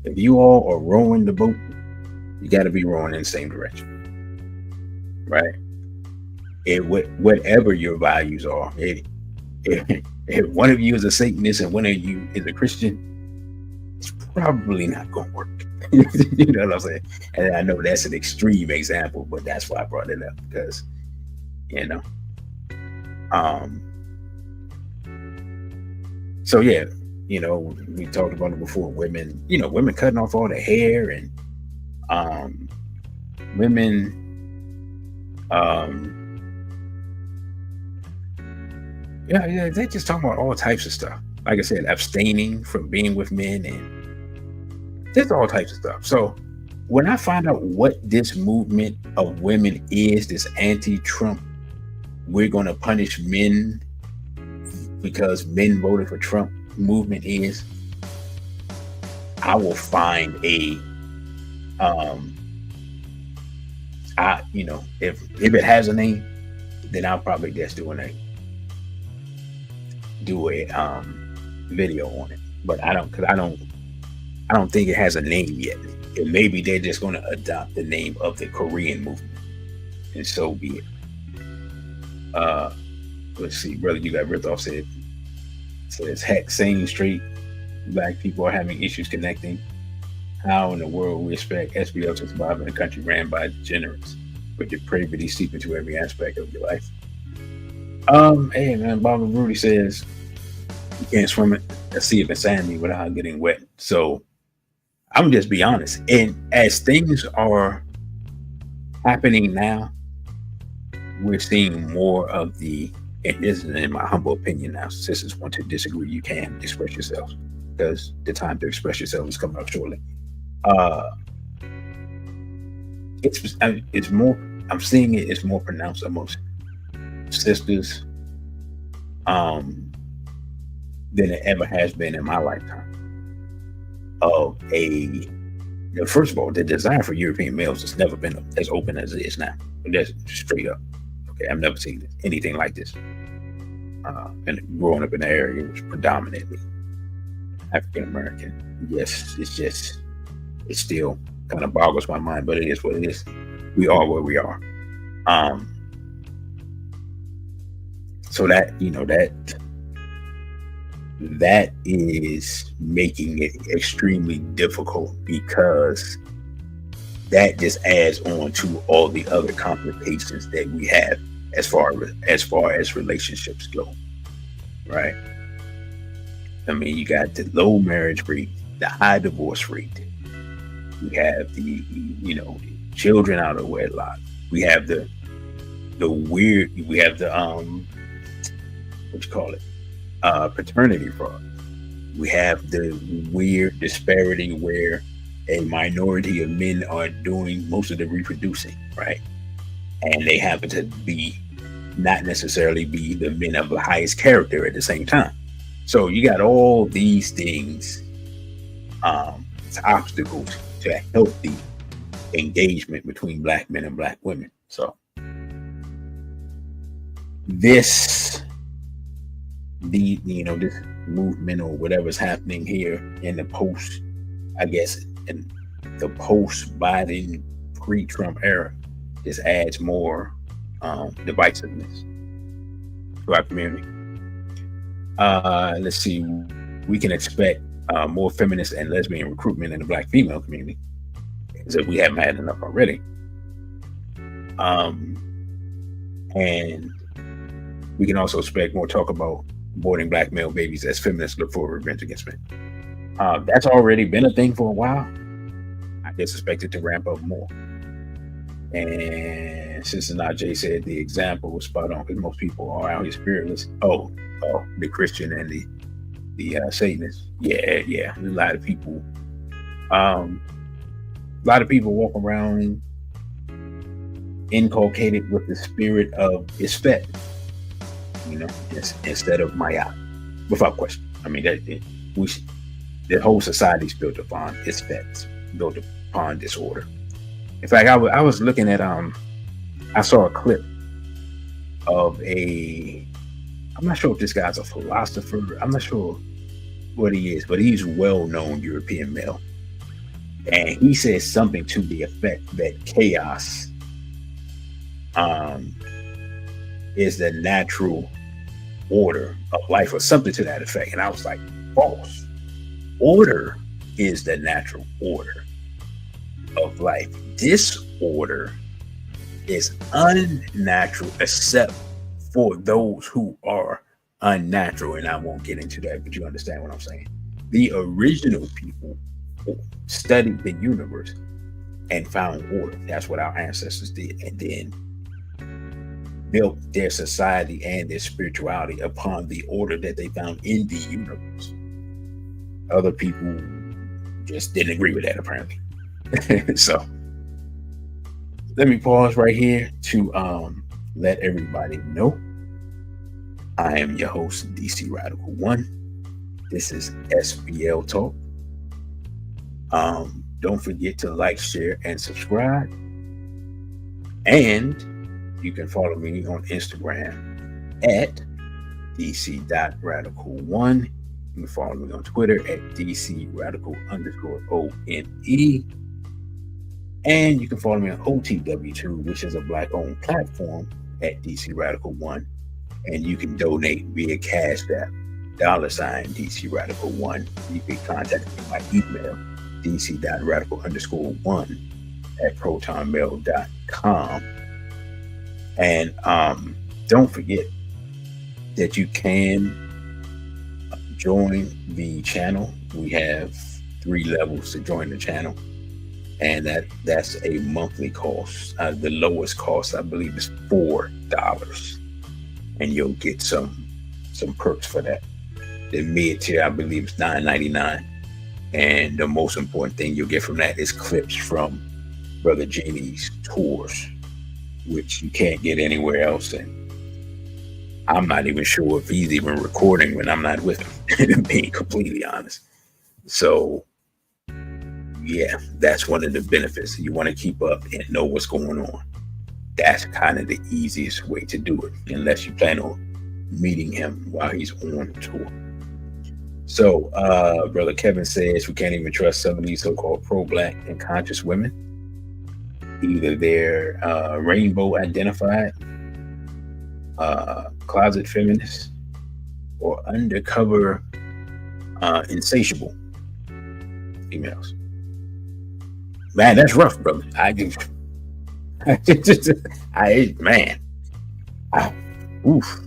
If you all are rowing the boat, you got to be rowing in the same direction. Right? Whatever your values are, if one of you is a Satanist and one of you is a Christian, it's probably not going to work. You know what I'm saying? And I know that's an extreme example, but that's why I brought it up, because, so yeah, we talked about it before. Women cutting off all the hair, and women, they just talking about all types of stuff. Like I said, abstaining from being with men, and just all types of stuff. So when I find out what this movement of women is, this anti-Trump, we're going to punish men because men voted for Trump movement is, I will find if it has a name, then I'll probably just do a video on it. But I don't think it has a name yet. And maybe they're just going to adopt the name of the Korean movement, and so be it. Let's see, brother, you got ripped off. Says heck, same straight black people are having issues connecting. How in the world we expect SBL to survive in a country ran by degenerates, with depravity seep into every aspect of your life? Hey man, Baba Rudy says you can't swim it a sea of insanity without getting wet. So I'm just be honest. And as things are happening now, we're seeing more of the, and this is in my humble opinion now, sisters want to disagree, you can express yourselves, because the time to express yourself is coming up shortly. It's more, I'm seeing it's more pronounced amongst sisters than it ever has been in my lifetime. First of all, the desire for European males has never been as open as it is now. That's straight up. Okay, I've never seen anything like this. And growing up in the area, it was predominantly African American. Yes, it still kind of boggles my mind, but it is what it is. We are where we are. So that is making it extremely difficult, because that just adds on to all the other complications that we have as far as relationships go, right? I mean, you got the low marriage rate, the high divorce rate. We have the children out of wedlock. We have the paternity fraud. We have the weird disparity where a minority of men are doing most of the reproducing, right? And they happen to not necessarily be the men of the highest character at the same time. So you got all these things, obstacles to a healthy engagement between black men and black women. So this movement or whatever's happening here in the post Biden pre-Trump era just adds more divisiveness to our community. Let's see, we can expect more feminist and lesbian recruitment in the black female community, as if we haven't had enough already. And we can also expect more talk about aborting black male babies as feminists look for revenge against men. That's already been a thing for a while. I just expect it to ramp up more. And Sister Najee said the example was spot on, because most people are out here spiritless. Oh, the Christian and the Satanist. Yeah. A lot of people walk around inculcated with the spirit of Isfet, instead of Maya, without question. I mean, the whole society's built upon Isfet, built upon disorder. In fact, I was looking at I saw a clip of I'm not sure if this guy's a philosopher. I'm not sure what he is, but he's a well-known European male. And he says something to the effect that chaos is the natural order of life, or something to that effect. And I was like, false. Order is the natural order of life. Disorder is unnatural, except for those who are unnatural. And I won't get into that, but you understand what I'm saying. The original people studied the universe and found order. That's what our ancestors did, and then built their society and their spirituality upon the order that they found in the universe. Other people just didn't agree with that, apparently. So let me pause right here to let everybody know I am your host, DC Radical One. This is SBL Talk. Don't forget to like, share, and subscribe. And you can follow me on Instagram at dc.radical1. You can follow me on Twitter at dcradical_ONE. And you can follow me on OTW2, which is a Black-owned platform, at dcradical1. And you can donate via Cash App, $dcradical1. You can contact me by email, dc.radical_1@protonmail.com. And don't forget that you can join the channel. We have 3 levels to join the channel, and that's a monthly cost. The lowest cost, I believe, is $4, and you'll get some perks for that. The mid tier, I believe, is $9.99, and the most important thing you'll get from that is clips from Brother Genie's tours, which you can't get anywhere else. And I'm not even sure if he's even recording when I'm not with him, being completely honest. So yeah, that's one of the benefits. You want to keep up and know what's going on. That's kind of the easiest way to do it, unless you plan on meeting him while he's on tour. So Brother Kevin says we can't even trust some of these so-called pro-Black and conscious women. Either they're rainbow identified, closet feminists, or undercover insatiable females. Man, that's rough, brother. Oof.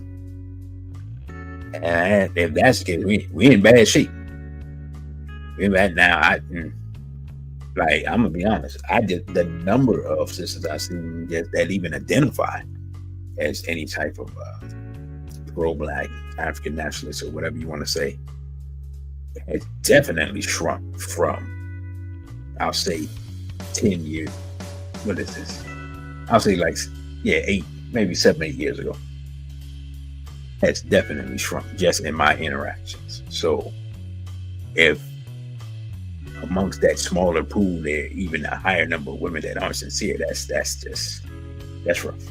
And if that's the case, we in bad shape. We in bad now. I'm gonna be honest. The number of sisters I've seen that even identify as any type of pro-Black, African nationalist, or whatever you want to say, has definitely shrunk from, I'll say, 10 years. What is this? I'll say 8, maybe 7, 8 years ago. Has definitely shrunk just in my interactions. So if amongst that smaller pool there even a higher number of women that aren't sincere, that's rough.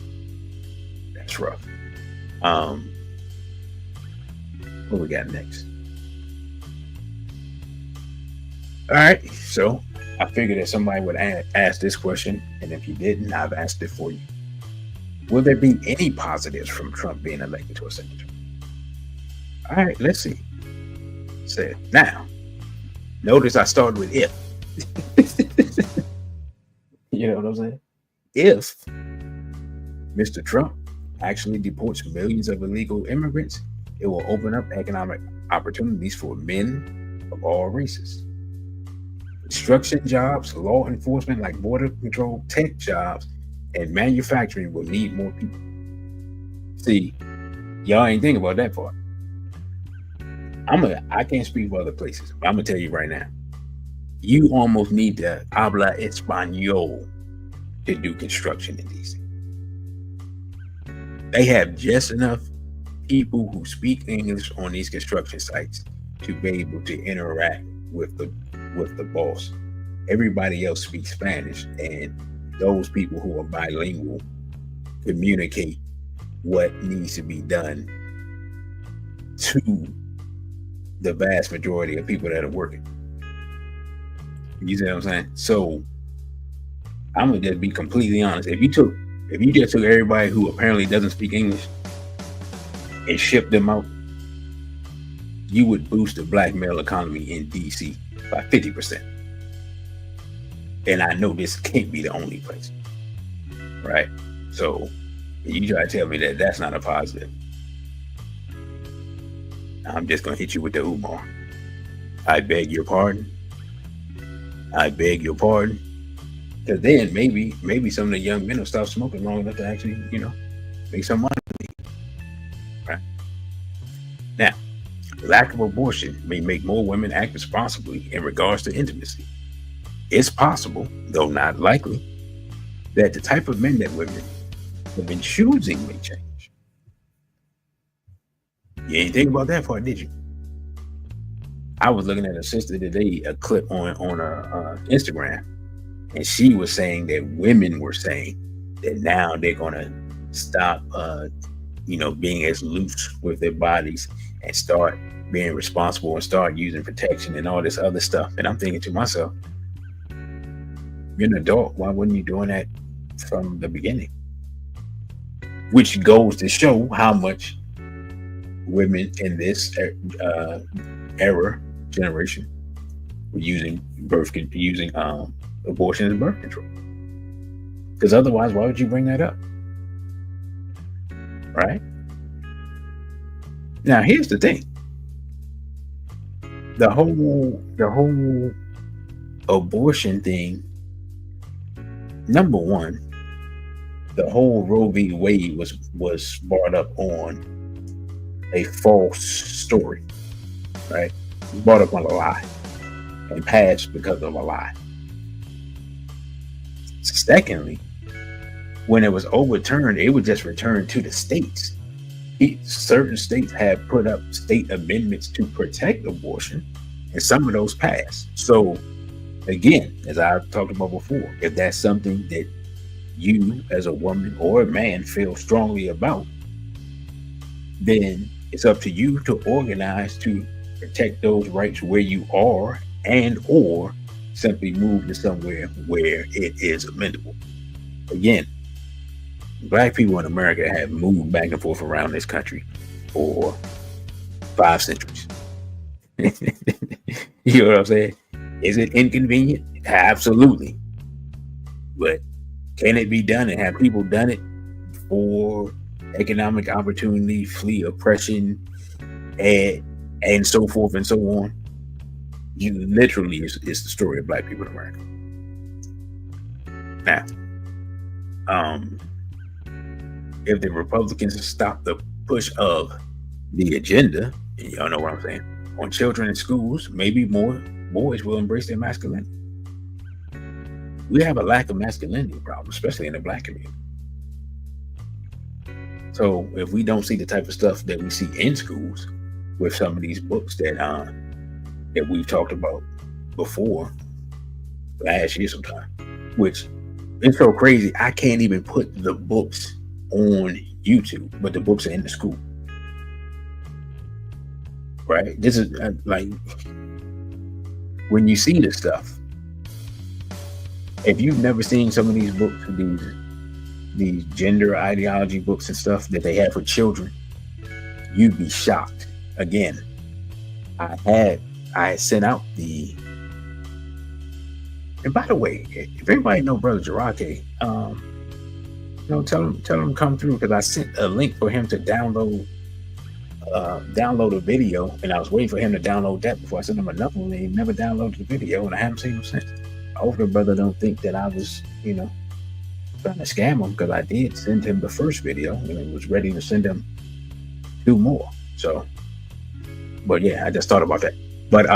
That's rough. What we got next? All right, so I figured that somebody would ask this question, and if you didn't, I've asked it for you. Will there be any positives from Trump being elected to a senator? All right, let's see. Now, notice I started with if. You know what I'm saying? If Mr. Trump actually deports millions of illegal immigrants, it will open up economic opportunities for men of all races. Construction jobs, law enforcement like border control, tech jobs, and manufacturing will need more people. See, y'all ain't think about that part. I can't speak for other places, but I'm gonna tell you right now, you almost need to habla español to do construction in DC. They have just enough people who speak English on these construction sites to be able to interact with the boss. Everybody else speaks Spanish, and those people who are bilingual communicate what needs to be done to the vast majority of people that are working. You see what I'm saying? So I'm gonna just be completely honest. If you just took everybody who apparently doesn't speak English and shipped them out, you would boost the Black male economy in DC by 50%. And I know this can't be the only place, right? So you try to tell me that that's not a positive, I'm just gonna hit you with the Umar. I beg your pardon. I beg your pardon. Because then maybe some of the young men will stop smoking long enough to actually, make some money. Right? Now, lack of abortion may make more women act responsibly in regards to intimacy. It's possible, though not likely, that the type of men that women have been choosing may change. You ain't think about that part, did you? I was looking at a sister today, a clip on her Instagram, and she was saying that women were saying that now they're gonna stop, being as loose with their bodies and start being responsible and start using protection and all this other stuff. And I'm thinking to myself, you're an adult. Why wasn't you doing that from the beginning? Which goes to show how much women in this generation were using abortion as birth control. Because otherwise, why would you bring that up? Right? Now, here's the thing. The whole abortion thing, number one, the whole Roe v. Wade was brought up on a false story, right? Brought up on a lie and passed because of a lie. Secondly, when it was overturned, it was just returned to the states. Certain states have put up state amendments to protect abortion, and some of those passed. So, again, as I've talked about before, if that's something that you as a woman or a man feel strongly about, then it's up to you to organize to protect those rights where you are, and or simply move to somewhere where it is amendable. Again, Black people in America have moved back and forth around this country for 5 centuries. You know what I'm saying? Is it inconvenient? Absolutely. But can it be done, and have people done it for economic opportunity, flee oppression, and so forth and so on? Literally, it's the story of Black people in America. Now, if the Republicans stop the push of the agenda, and y'all know what I'm saying, on children in schools, maybe more boys will embrace their masculinity. We have a lack of masculinity problem, especially in the Black community. So if we don't see the type of stuff that we see in schools with some of these books that we've talked about before last year sometime, which is so crazy, I can't even put the books on YouTube, but the books are in the school. Right? This is like, when you see this stuff, if you've never seen some of these books, these gender ideology books and stuff that they have for children, you'd be shocked. Again, I had sent out and by the way, if everybody know Brother Jarate, tell him to come through, because I sent a link for him to download a video, and I was waiting for him to download that before I sent him another one, and he never downloaded the video, and I haven't seen him since. I hope the brother don't think that I was, trying to scam him, because I did send him the first video, and I was ready to send him 2 more. So, but yeah, I just thought about that. But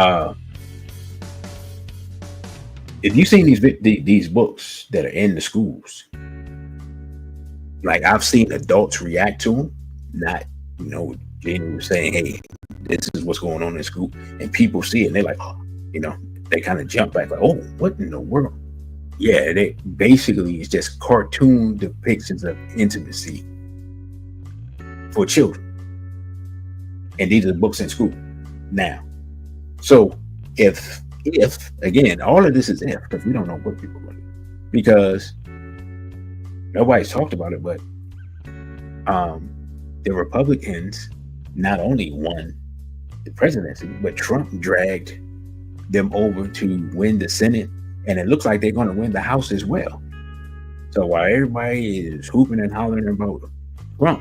if you've seen these books that are in the schools, like, I've seen adults react to them, not, genuinely saying, hey, this is what's going on in school, and people see it and they're like, oh, they kind of jump back like, oh, what in the world? Yeah, they basically, it's just cartoon depictions of intimacy for children, and these are the books in school now. So if again, all of this is if, because we don't know what people are going to do, because nobody's talked about it, but the Republicans not only won the presidency, but Trump dragged them over to win the Senate, and it looks like they're going to win the House as well. So while everybody is hooping and hollering about Trump,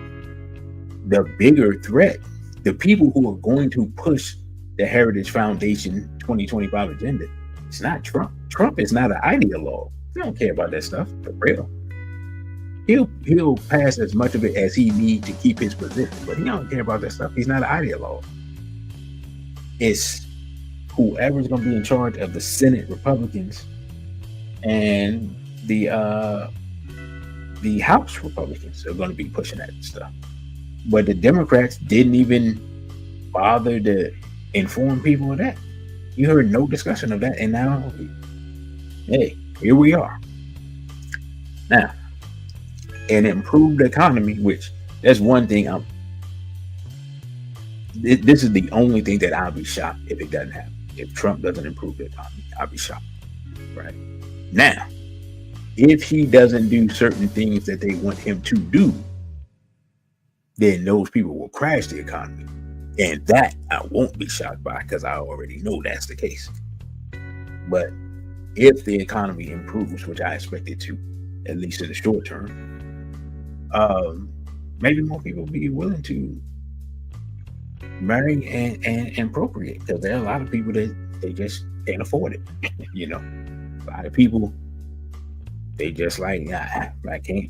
the bigger threat, the people who are going to push the Heritage Foundation 2025 agenda, it's not Trump. Trump is not an ideologue. He don't care about that stuff for real. He'll pass as much of it as he needs to keep his position, but he don't care about that stuff. He's not an ideologue. It's whoever's going to be in charge of the Senate Republicans and the House Republicans are going to be pushing that stuff. But the Democrats didn't even bother to inform people of that. You heard no discussion of that, and now, hey, here we are. Now, and improve the economy, which that's one thing this is the only thing that I'll be shocked if it doesn't happen. If Trump doesn't improve the economy, I'll be shocked. Right now, if he doesn't do certain things that they want him to do, then those people will crash the economy. And that I won't be shocked by, because I already know that's the case. But if the economy improves, which I expect it to, at least in the short term, maybe more people will be willing to marry and procreate, because there are a lot of people that they just can't afford it. A lot of people, they just like, I can't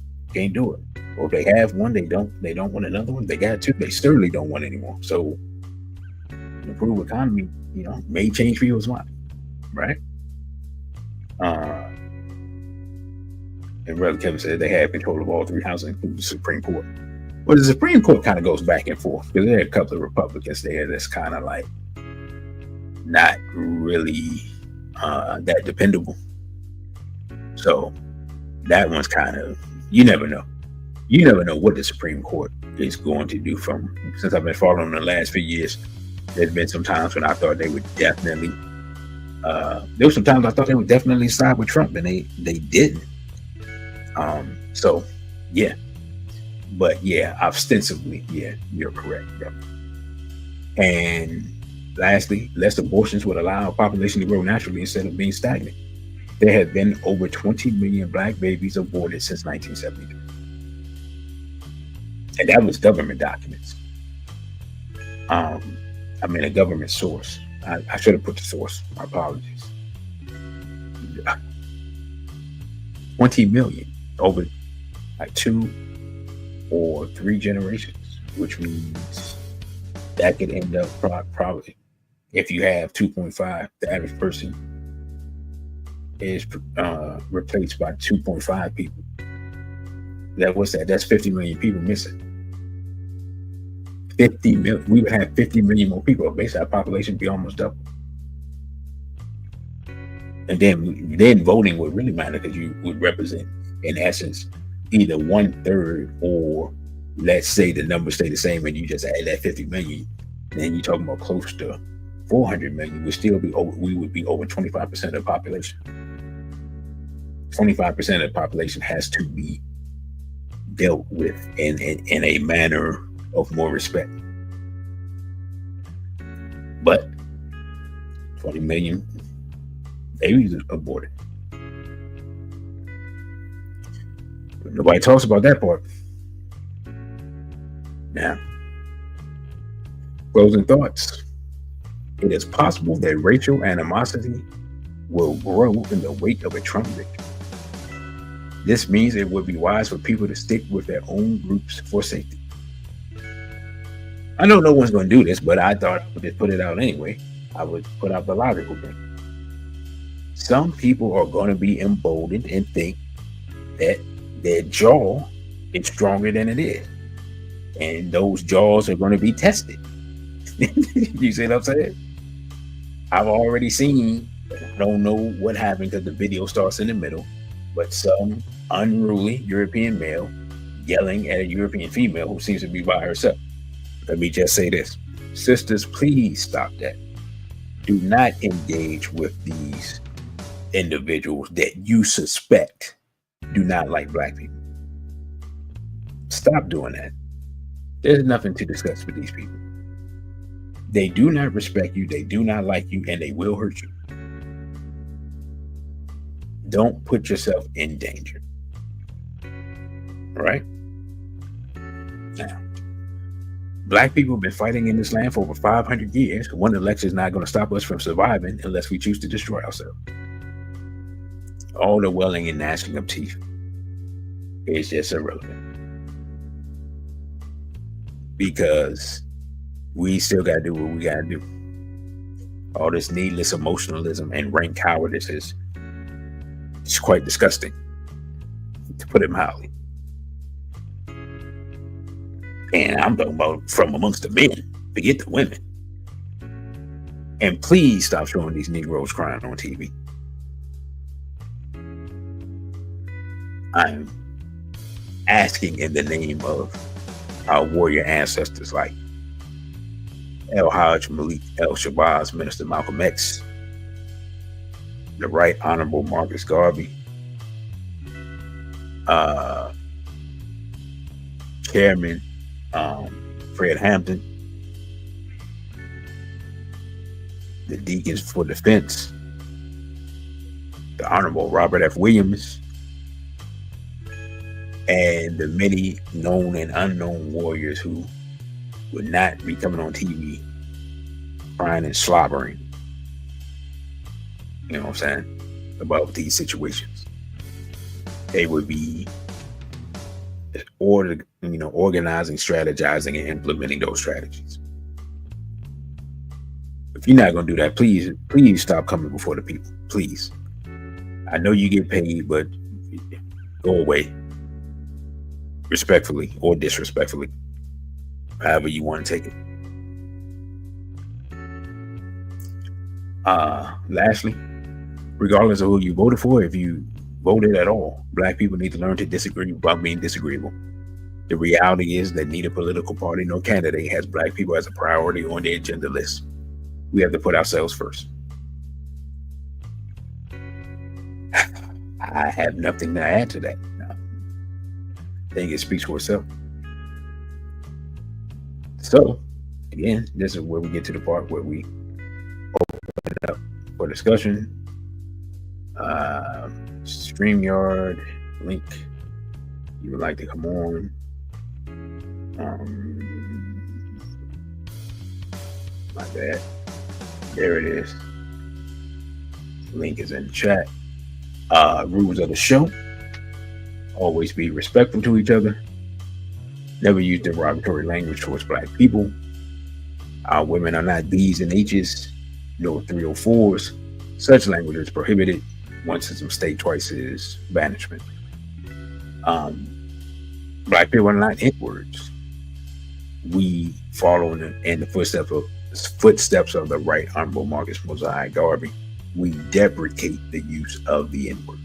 do it. Or if they have one, they don't want another one. They got two, they certainly don't want anymore. So an improved economy, may change people's mind, right? And Brother Kevin said they have control of all three houses, including the Supreme Court. Well, the Supreme Court kind of goes back and forth, because there are a couple of Republicans there that's kind of like not really that dependable. So that one's kind of, you never know. You never know what the Supreme Court is going to do. Since I've been following them the last few years, there's been some times when I thought they would definitely, there were some times I thought they would definitely side with Trump, and they didn't. So yeah. But yeah, ostensibly, yeah, you're correct, bro. And lastly, less abortions would allow a population to grow naturally instead of being stagnant. There have been over 20 million black babies aborted since 1973. And that was government documents. A government source. I should have put the source. My apologies. 20 million over like 2 or 3 generations, which means that could end up probably, if you have 2.5, the average person is replaced by 2.5 people. That's 50 million people missing. 50 million. We would have 50 million more people. Basically, our population would be almost double. And then voting would really matter, because you would represent, in essence, either 1/3, or let's say the numbers stay the same and you just add that 50 million, then you're talking about close to 400 million. We would be over 25% of the population. 25% of the population has to be dealt with in a manner of more respect. But 20 million babies aborted. Nobody talks about that part. Now, closing thoughts. It is possible that racial animosity will grow in the wake of a Trump victory. This means it would be wise for people to stick with their own groups for safety. I know no one's going to do this, but I thought I would just put it out anyway. I would put out the logical thing. Some people are going to be emboldened and think that their jaw is stronger than it is. And those jaws are going to be tested. You see what I'm saying? I've already seen, I don't know what happened because the video starts in the middle, but some unruly European male yelling at a European female who seems to be by herself. Let me just say this. Sisters, please stop that. Do not engage with these individuals that you suspect do not like black people. Stop doing that. There's nothing to discuss with these people. They do not respect you, they do not like you, and they will hurt you. Don't put yourself in danger. All right? Now, black people have been fighting in this land for over 500 years. One election is not going to stop us from surviving unless we choose to destroy ourselves. All the welling and gnashing of teeth is just irrelevant. Because we still got to do what we got to do. All this needless emotionalism and rank cowardice is quite disgusting, to put it mildly. And I'm talking about from amongst the men, forget the women. And please stop showing these Negroes crying on TV. asking in the name of our warrior ancestors like El Hajj Malik El Shabazz, Minister Malcolm X, the Right Honorable Marcus Garvey, Chairman Fred Hampton, the Deacons for Defense, the Honorable Robert F. Williams, and the many known and unknown warriors who would not be coming on TV crying and slobbering, you know what I'm saying, about these situations. They would be organizing, strategizing, and implementing those strategies. If you're not going to do that, please stop coming before the people. Please. I know you get paid, but go away. Respectfully or disrespectfully. However you want to take it. Lastly, regardless of who you voted for, if you voted at all, Black people need to learn to disagree without being disagreeable. The reality is that neither political party nor candidate has Black people as a priority on their agenda list. We have to put ourselves first. I have nothing to add to that. I think it speaks for itself. So, again, this is where we get to the part where we open it up for discussion. StreamYard link. You would like to come on. My bad. There it is. Link is in the chat. Rules of the show. Always be respectful to each other. Never use derogatory language towards Black people. Our women are not B's and H's, no 304s. Such language is prohibited. Once is a mistake, twice is banishment. Black people are not N-words. We follow in the footsteps of the Right Honorable Marcus Mosiah Garvey. We deprecate the use of the N-word.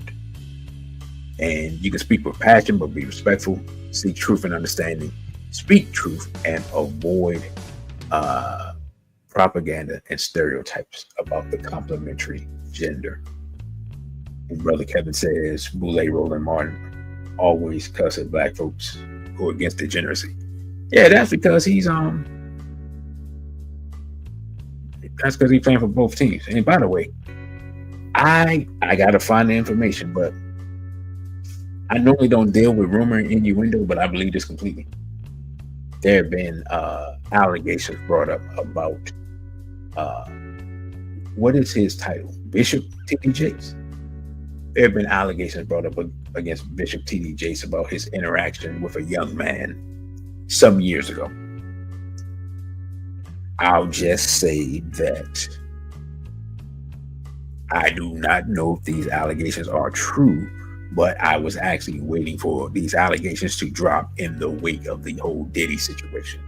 And you can speak with passion, but be respectful. Seek truth and understanding. Speak truth and avoid propaganda and stereotypes about the complementary gender. And Brother Kevin says, Boulay Roland Martin always cuss at Black folks who are against degeneracy. Yeah, that's because he's playing for both teams. And by the way, I gotta find the information, but I normally don't deal with rumor and innuendo, but I believe this completely. There have been allegations brought up about what is his title? Bishop T.D. Jakes. There have been allegations brought up against Bishop T.D. Jakes about his interaction with a young man some years ago. I'll just say that I do not know if these allegations are true, but I was actually waiting for these allegations to drop in the wake of the whole Diddy situation.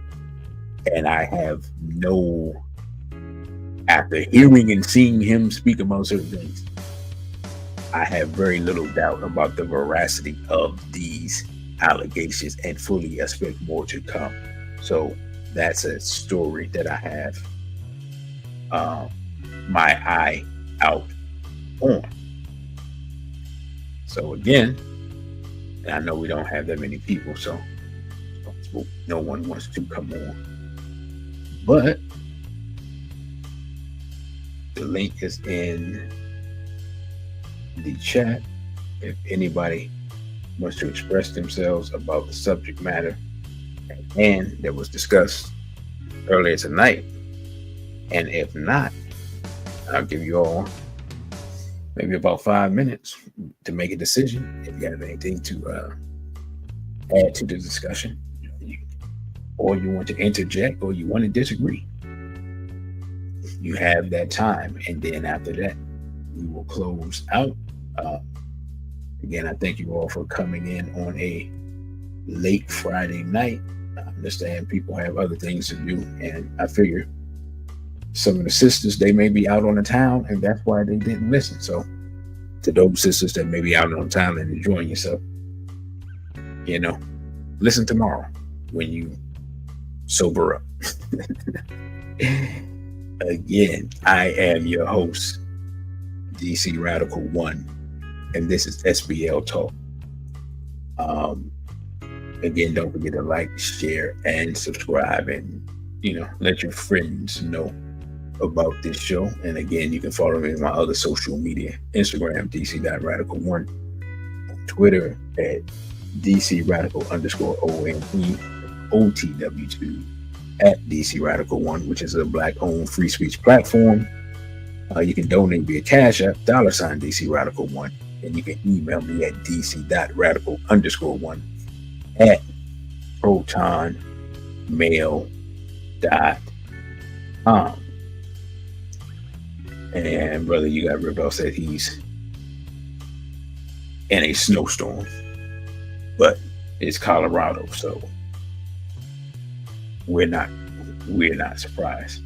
And I have after hearing and seeing him speak about certain things, I have very little doubt about the veracity of these allegations and fully expect more to come. So that's a story that I have my eye out on. So again, and I know we don't have that many people, so no one wants to come on. But the link is in the chat. If anybody wants to express themselves about the subject matter and that was discussed earlier tonight, and if not, I'll give you all maybe about 5 minutes to make a decision. If you have anything to add to the discussion, or you want to interject, or you want to disagree, you have that time. And then after that, we will close out. Again, I thank you all for coming in on a late Friday night. I understand people have other things to do, and I figure some of the sisters, they may be out on the town, and that's why they didn't listen. So to those sisters that may be out on the town and enjoying yourself, You know, listen tomorrow when you sober up. Again, I am your host, DC Radical One, and this is SBL Talk. Again, don't forget to like, share, and subscribe, and let your friends know about this show. And again, you can follow me on my other social media: Instagram DC.radical1, Twitter at DC_Radical_ONE, at DC Radical One, which is a Black-owned free speech platform. You can donate via Cash App, $ DC Radical One, and you can email me at dc.radical_1 at protonmail.com. And brother, you got ripped off, said he's in a snowstorm, but it's Colorado, so we're not surprised.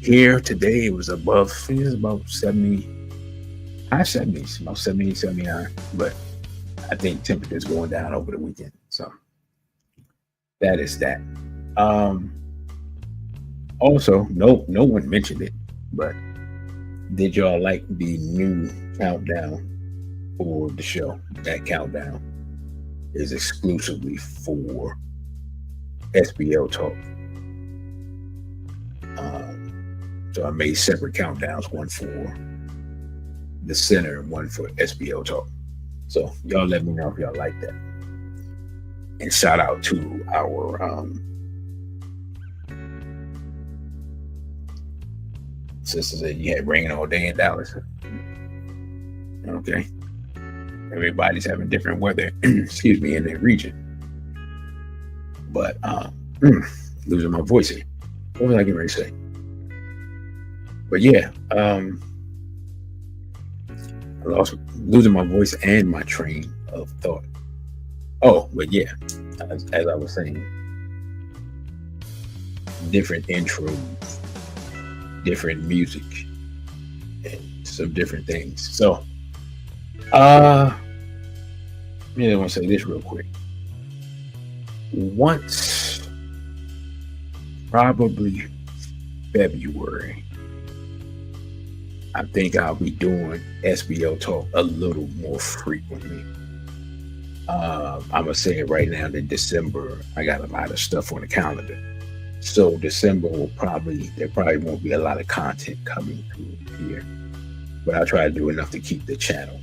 Here today it was above, I think it was about 70, high 70s, about 70, 79, but I think temperatures going down over the weekend. So that is that. Also, no one mentioned it, but did y'all like the new countdown for the show? That countdown is exclusively for SBL Talk. So I made separate countdowns, one for the center and one for SBL Talk. So y'all let me know if y'all like that. And shout out to our sisters that you had raining all day in Dallas. Okay. Everybody's having different weather, excuse me, in their region. But losing my voice here. What was I getting ready to say? But yeah, I lost, losing my voice and my train of thought. Oh, but yeah, as I was saying, different intros, different music, and some different things. So, I want to say this real quick. Once, probably February, I think I'll be doing SBL Talk a little more frequently. I'm gonna say it right now that December, I got a lot of stuff on the calendar. So December there probably won't be a lot of content coming through here, but I'll try to do enough to keep the channel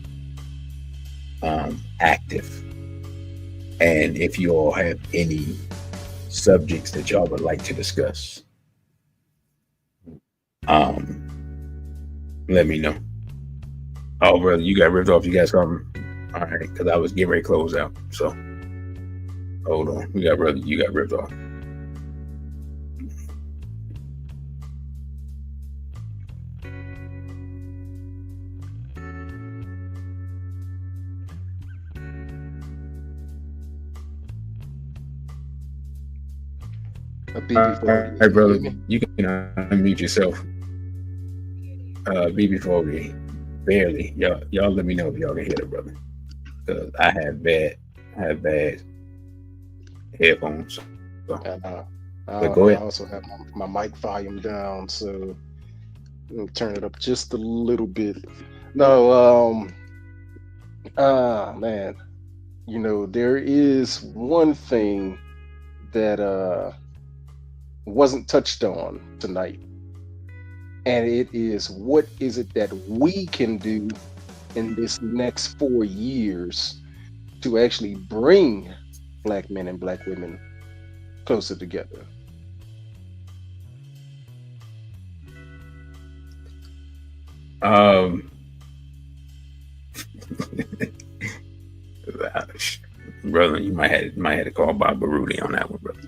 active. And if you all have any subjects that y'all would like to discuss, let me know. Oh, brother, you got ripped off. You guys call me. All right, because I was getting ready to close out. So, hold on. You got ripped off. Hey, brother, you can unmute yourself. BB4, barely. Y'all let me know if y'all can hear it, brother. Because I have bad headphones. So. But go ahead. I also have my mic volume down, so I'll turn it up just a little bit. No, man, there is one thing that wasn't touched on tonight, and it is, what is it that we can do in this next 4 years to actually bring Black men and Black women closer together? Brother, you might have to call Bob Baruti on that one, brother.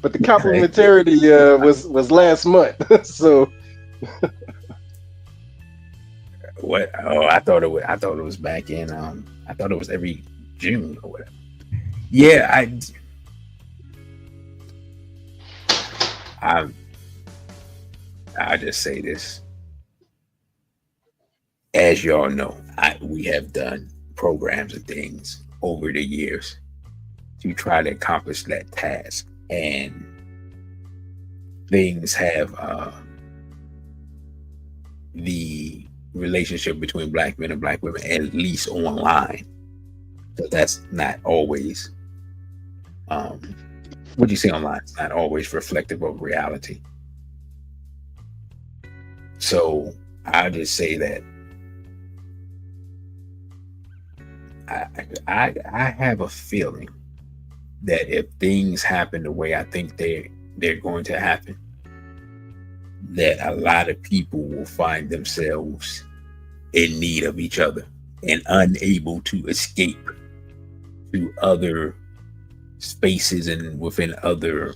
But the complementarity was last month, so. What? Oh, I thought it was back in. I thought it was every June or whatever. Yeah, I just say this. As y'all know, we have done programs and things over the years to try to accomplish that task. And things have the relationship between black men and black women, at least online, but that's not always what you see online is not always reflective of reality. So I'll just say that I have a feeling that if things happen the way I think they're going to happen, that a lot of people will find themselves in need of each other and unable to escape to other spaces and within other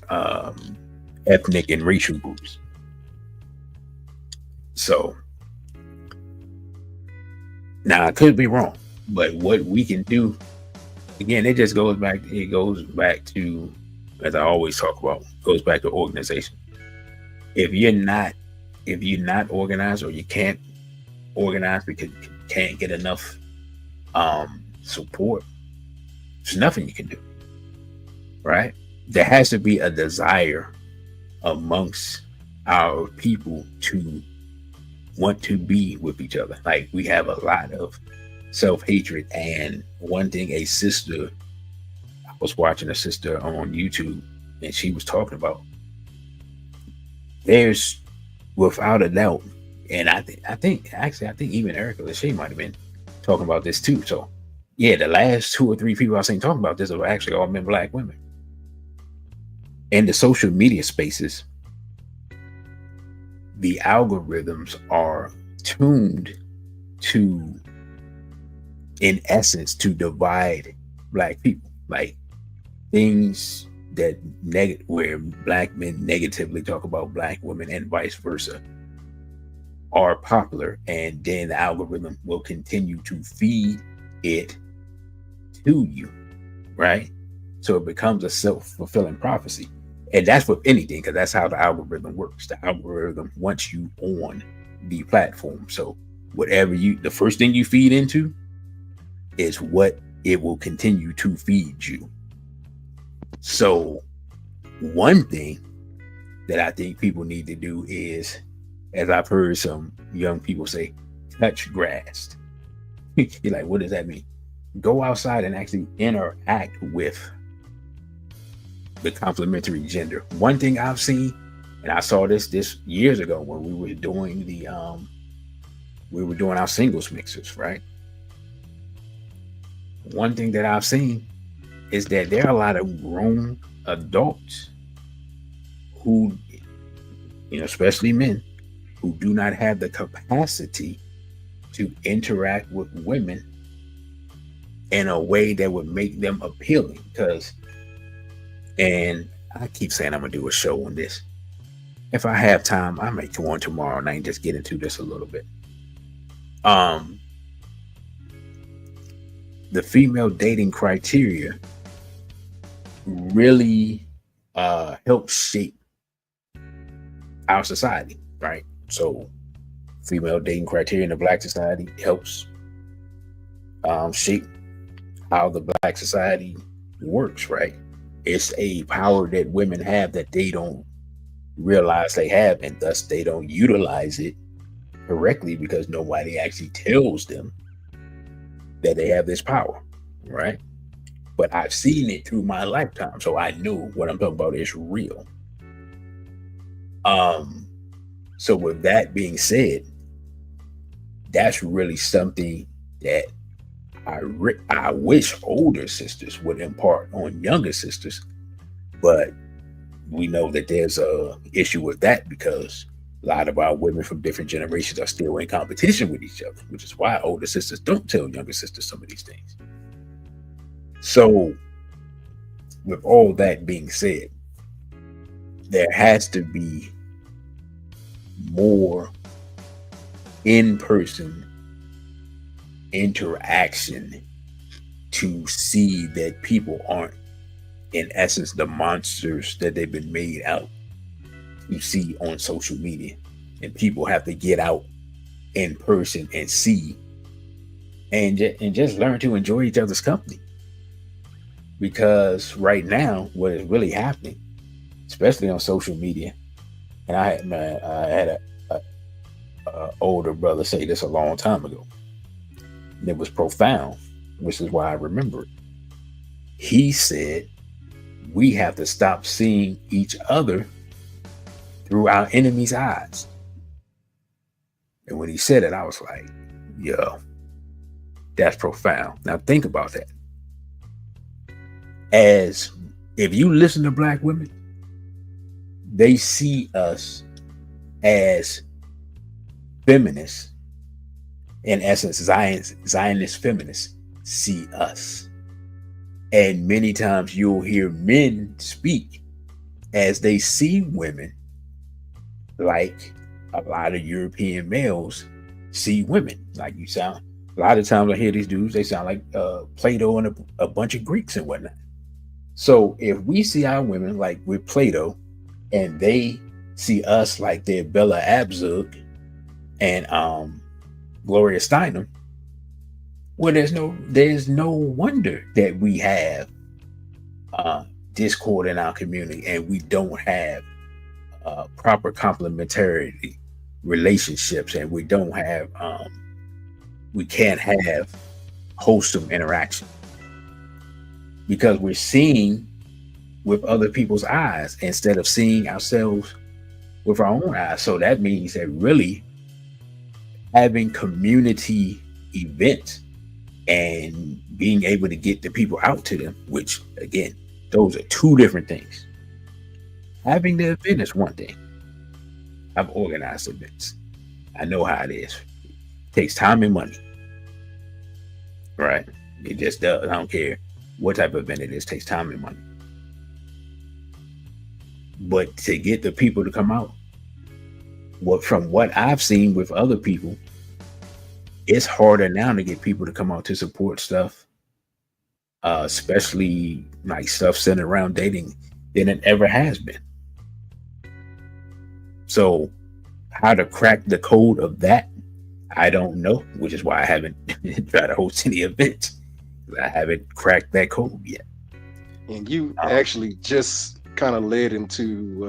ethnic and racial groups. So now I could be wrong, but what we can do, again, it goes back to, as I always talk about, goes back to organization. If you're not organized, or you can't organize because you can't get enough support, there's nothing you can do, right? There has to be a desire amongst our people to want to be with each other. Like, we have a lot of self-hatred. And one thing I was watching a sister on YouTube, and she was talking about, there's, without a doubt, and I think even Erica Lachey might have been talking about this too. So yeah, the last 2 or 3 people I've seen talking about this are actually all men, black women. In the social media spaces, the algorithms are tuned to, in essence, to divide black people. Like, things that where black men negatively talk about black women and vice versa are popular, and then the algorithm will continue to feed it to you, right? So it becomes a self-fulfilling prophecy. And that's with anything, because that's how the algorithm works. The algorithm wants you on the platform. So the first thing you feed into is what it will continue to feed you. So one thing that I think people need to do is, as I've heard some young people say, touch grass. You're like, what does that mean? Go outside and actually interact with the complementary gender. One thing I've seen, and I saw this years ago when we were doing our singles mixers, right? One thing that I've seen is that there are a lot of grown adults who, especially men, who do not have the capacity to interact with women in a way that would make them appealing. And I keep saying I'm gonna do a show on this. If I have time, I may go on tomorrow night and just get into this a little bit. The female dating criteria really helps shape our society, right? So female dating criteria in the Black society helps shape how the Black society works, right? It's a power that women have that they don't realize they have, and thus they don't utilize it correctly because nobody actually tells them that they have this power, right? But I've seen it through my lifetime, so I know what I'm talking about is real. So with that being said, that's really something that I wish older sisters would impart on younger sisters, but we know that there's a issue with that because a lot of our women from different generations are still in competition with each other, which is why older sisters don't tell younger sisters some of these things. So with all that being said, there has to be more in-person interaction to see that people aren't, in essence, the monsters that they've been made out to see on social media. And people have to get out in person and see and just learn to enjoy each other's company. Because right now, what is really happening, especially on social media, and I had a older brother say this a long time ago, and it was profound, which is why I remember it. He said, we have to stop seeing each other through our enemy's eyes. And when he said it, I was like, yo, that's profound. Now think about that. As if you listen to black women, they see us as feminists. In essence, Zionist feminists see us. And many times you'll hear men speak as they see women like a lot of European males see women. Like you sound, a lot of times I hear these dudes, they sound like Plato and a bunch of Greeks and whatnot. So if we see our women like with Plato and they see us like they're Bella Abzug and Gloria Steinem, well, there's no wonder that we have discord in our community and we don't have proper complementarity relationships, and we don't have we can't have wholesome interaction because we're seeing with other people's eyes instead of seeing ourselves with our own eyes. So that means that really having community events and being able to get the people out to them, which again, those are two different things. Having the event is one thing. I've organized events. I know how it is. It takes time and money. Right? It just does. I don't care what type of event it is. It takes time and money. But to get the people to come out, from what I've seen with other people, it's harder now to get people to come out to support stuff, especially like stuff centered around dating, than it ever has been. So how to crack the code of that, I don't know, which is why I haven't tried to host any events. I haven't cracked that code yet. And you actually just kind of led into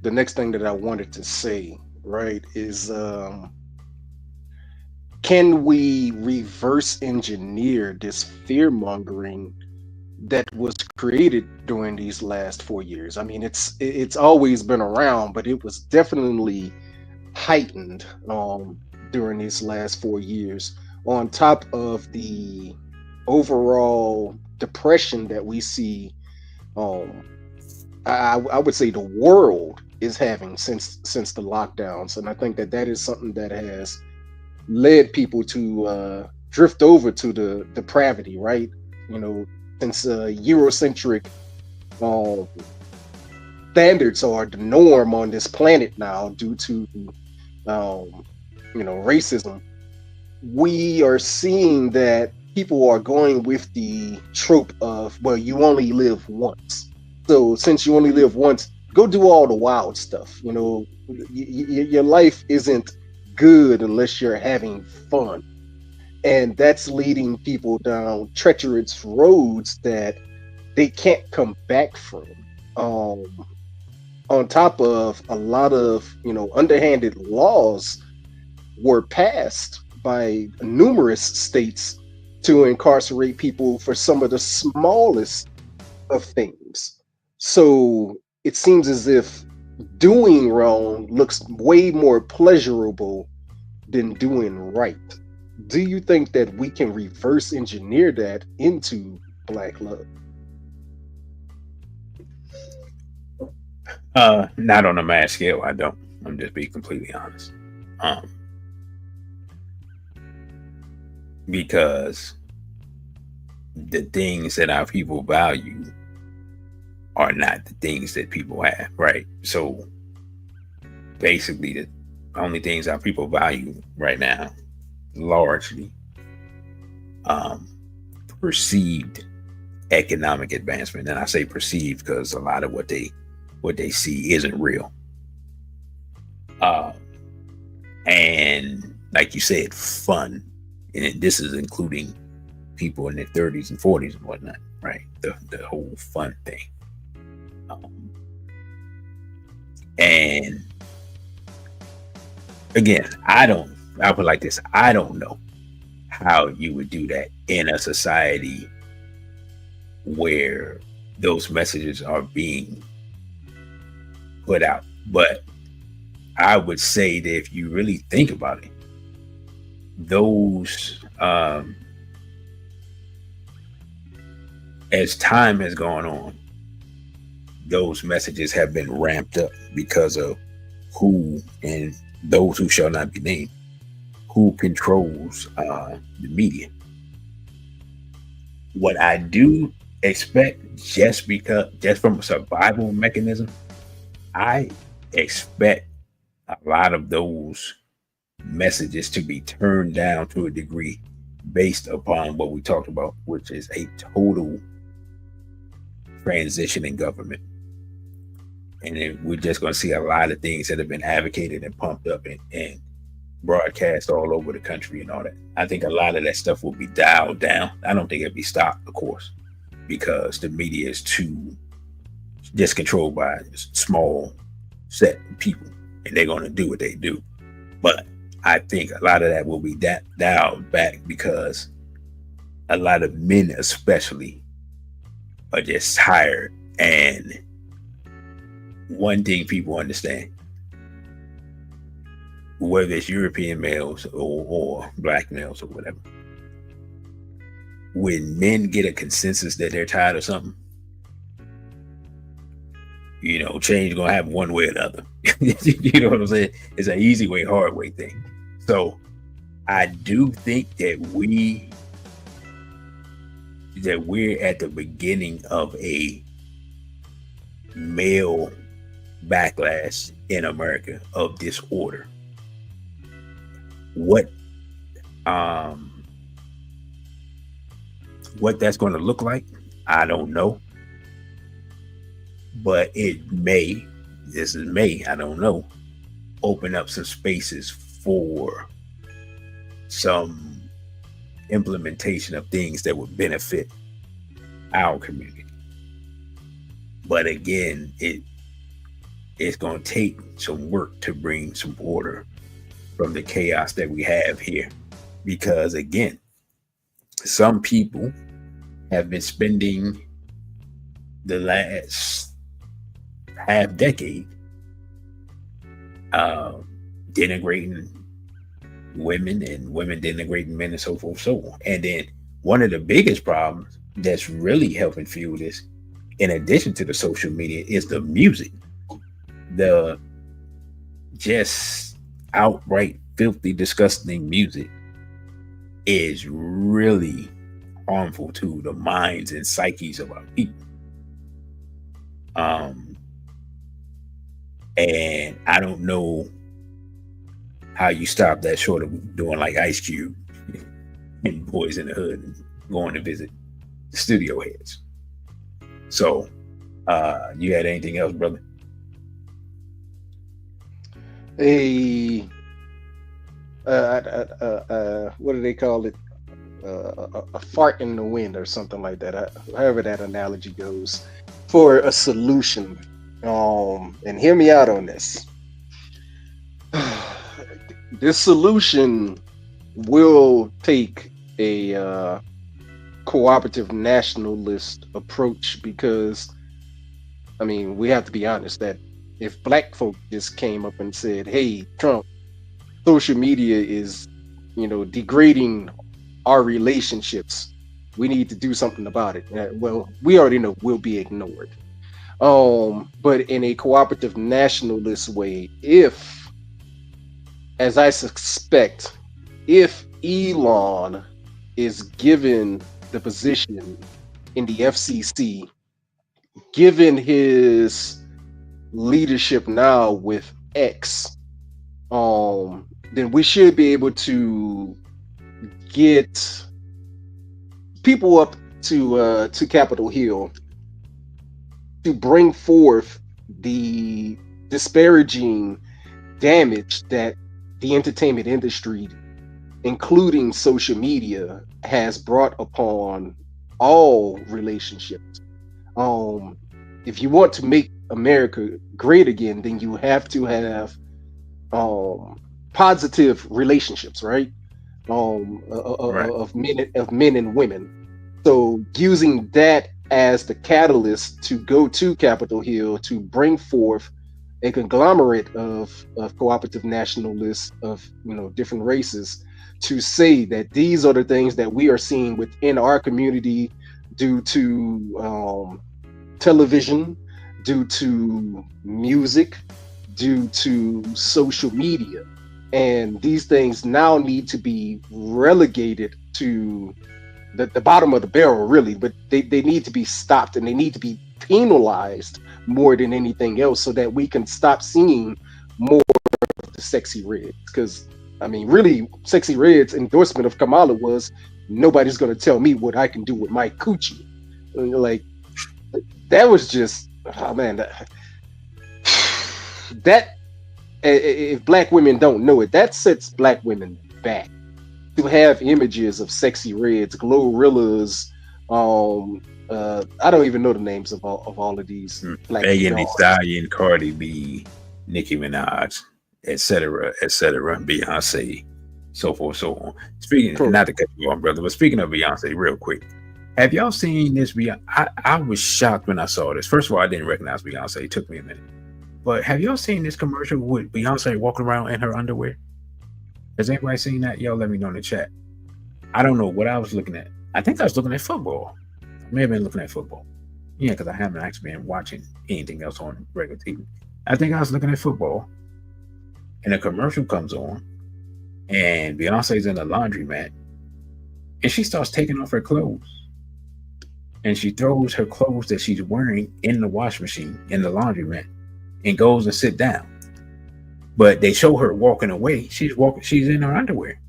the next thing that I wanted to say, right, is can we reverse engineer this fear mongering that was created during these last 4 years? I mean, it's always been around, but it was definitely heightened during these last 4 years, on top of the overall depression that we see. I would say the world is having since the lockdowns, and I think that is something that has led people to drift over to the depravity, right? You know, since Eurocentric standards are the norm on this planet now due to racism, we are seeing that people are going with the trope of, well, you only live once. So since you only live once, go do all the wild stuff. You know, your life isn't good unless you're having fun. And that's leading people down treacherous roads that they can't come back from. On top of a lot of, underhanded laws were passed by numerous states to incarcerate people for some of the smallest of things. So it seems as if doing wrong looks way more pleasurable than doing right. Do you think that we can reverse engineer that into Black love? Not on a mass scale, I don't. I'm just being completely honest. Because the things that our people value are not the things that people have, right? So basically the only things our people value right now, largely perceived economic advancement. And I say perceived because a lot of what they see isn't real. And like you said, fun. And this is including people in their 30s and 40s and whatnot. right? The whole fun thing. And again, I put like this, I don't know how you would do that in a society where those messages are being put out. But I would say that if you really think about it, those as time has gone on, those messages have been ramped up because of who, and those who shall not be named, who controls the media. What I do expect, just from a survival mechanism, I expect a lot of those messages to be turned down to a degree based upon what we talked about, which is a total transition in government. And then we're just going to see a lot of things that have been advocated and pumped up and broadcast all over the country and all that. I think a lot of that stuff will be dialed down. I don't think it'll be stopped, of course, because the media is too just controlled by a small set of people, and they're going to do what they do. But I think a lot of that will be dialed back because a lot of men especially are just tired. And one thing people understand, whether it's European males or black males or whatever, when men get a consensus that they're tired of something, change gonna happen one way or the other. You know what I'm saying? It's an easy way, hard way thing. So I do think that we're at the beginning of a male backlash in America of disorder. What that's going to look like, I don't know. But it may, I don't know, open up some spaces for some implementation of things that would benefit our community. But again, it's going to take some work to bring some order from the chaos that we have here. Because again, some people have been spending the last half decade denigrating women and women denigrating men and so forth, so on. And then one of the biggest problems that's really helping fuel this, in addition to the social media, is the music. The just outright filthy, disgusting music is really harmful to the minds and psyches of our people. And I don't know how you stop that short of doing like Ice Cube and Boys in the Hood and going to visit the studio heads. So, you had anything else, brother? What do they call it? A fart in the wind or something like that. However that analogy goes, for a solution. And hear me out on this. This solution will take a cooperative nationalist approach, because we have to be honest that if black folk just came up and said, hey, Trump, social media is degrading our relationships, we need to do something about it, well, we already know we'll be ignored. But in a cooperative nationalist way, as I suspect, if Elon is given the position in the FCC, given his leadership now with X, then we should be able to get people up to Capitol Hill to bring forth the disparaging damage that the entertainment industry, including social media, has brought upon all relationships. If you want to make America great again, then you have to have positive relationships, right? Right. Of men and women. So using that as the catalyst to go to Capitol Hill to bring forth a conglomerate of cooperative nationalists of different races to say that these are the things that we are seeing within our community due to television, due to music, due to social media. And these things now need to be relegated to the bottom of the barrel, really, but they need to be stopped and they need to be penalized more than anything else so that we can stop seeing more of the sexy reds. Because, I mean, really, sexy red's endorsement of Kamala was nobody's going to tell me what I can do with my coochie. And like, that was just, oh man, that if black women don't know it, that sets black women back. To have images of sexy reds, glorrillas, I don't even know the names of all of these black Megan female Thee artists. Stallion, Cardi B, Nicki Minaj, etc., Beyonce, so forth, so on. Speaking, Correct. not to cut you off, brother, but speaking of Beyonce, real quick, have y'all seen this? I was shocked when I saw this. First of all, I didn't recognize Beyonce. It took me a minute. But have y'all seen this commercial with Beyonce walking around in her underwear? Has anybody seen that? Y'all let me know in the chat. I don't know what I was looking at. I think I was looking at football. I may have been looking at football. Yeah, because I haven't actually been watching anything else on regular TV. I think I was looking at football, and a commercial comes on, and Beyonce's in the laundromat, and she starts taking off her clothes, and she throws her clothes that she's wearing in the wash machine in the laundromat, and goes and sit down. But they show her walking away. She's in her underwear.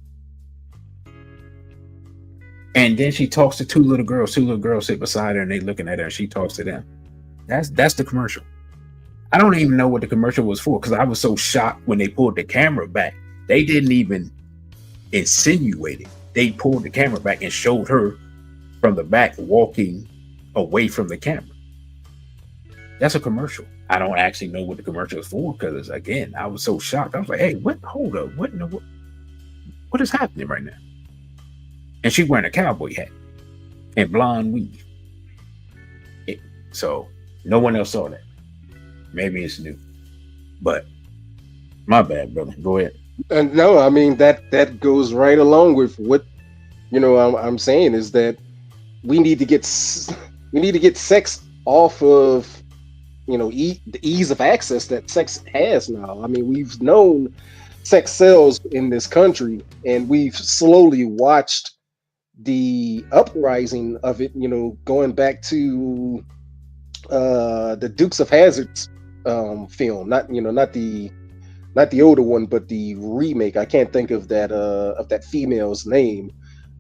And then she talks to two little girls. Two little girls sit beside her and they looking at her and she talks to them. That's the commercial. I don't even know what the commercial was for because I was so shocked when they pulled the camera back. They didn't even insinuate it. They pulled the camera back and showed her from the back walking away from the camera. That's a commercial. I don't actually know what the commercial is for because, again, I was so shocked. I was like, hey, what? Hold up. What is happening right now? And she's wearing a cowboy hat and blonde weave. So no one else saw that. Maybe it's new. But my bad, brother. Go ahead. And no, I mean, that goes right along with what, I'm saying is that we need to get sex off of the ease of access that sex has now. I mean, we've known sex sells in this country, and we've slowly watched the uprising of it. Going back to the Dukes of Hazzard's film, not the older one, but the remake. I can't think of that female's name.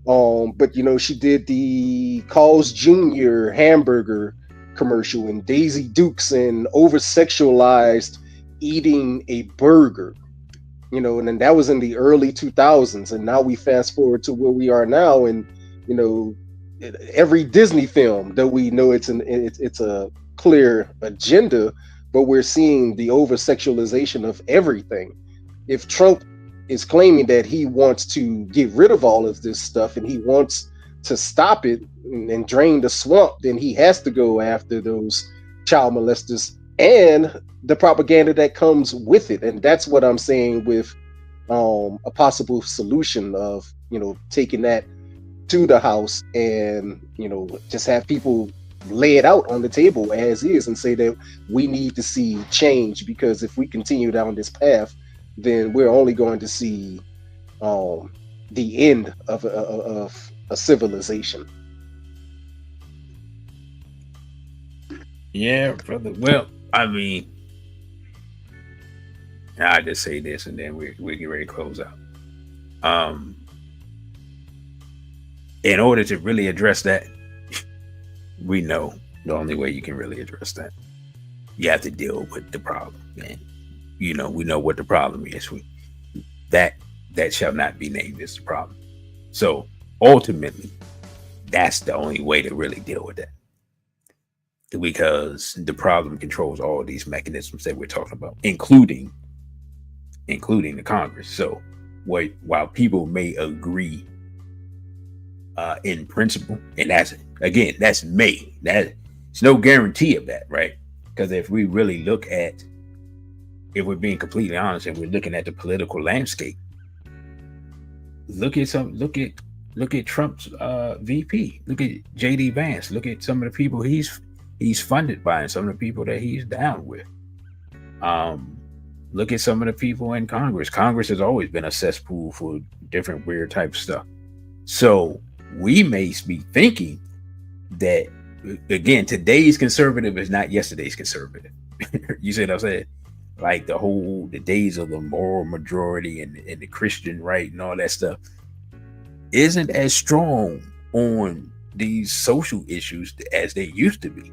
But she did the Carl's Jr. hamburger commercial and Daisy Dukes and over sexualized eating a burger, and then that was in the early 2000s. And now we fast forward to where we are now, and every Disney film, though we know it's a clear agenda, but we're seeing the over sexualization of everything. If Trump is claiming that he wants to get rid of all of this stuff and he wants to stop it and drain the swamp, then he has to go after those child molesters and the propaganda that comes with it. And that's what I'm saying with a possible solution of taking that to the House and just have people lay it out on the table as is and say that we need to see change, because if we continue down this path, then we're only going to see the end of a civilization. Yeah, brother. Well, I mean, I just say this and then we get ready to close out. In order to really address that, we know the only way you can really address that, you have to deal with the problem. And we know what the problem is. That shall not be named as the problem. So ultimately, that's the only way to really deal with that, because the problem controls all these mechanisms that we're talking about, including the Congress. So while people may agree in principle, and that's no guarantee of that, right? Because if we really look at, if we're being completely honest, and we're looking at the political landscape, look at Trump's VP, look at JD Vance, look at some of the people he's funded by, and some of the people that he's down with. Look at some of the people in Congress. Congress has always been a cesspool for different weird type stuff. So we may be thinking that, again, today's conservative is not yesterday's conservative. You see what I'm saying? Like the days of the moral majority and the Christian right and all that stuff isn't as strong on these social issues as they used to be.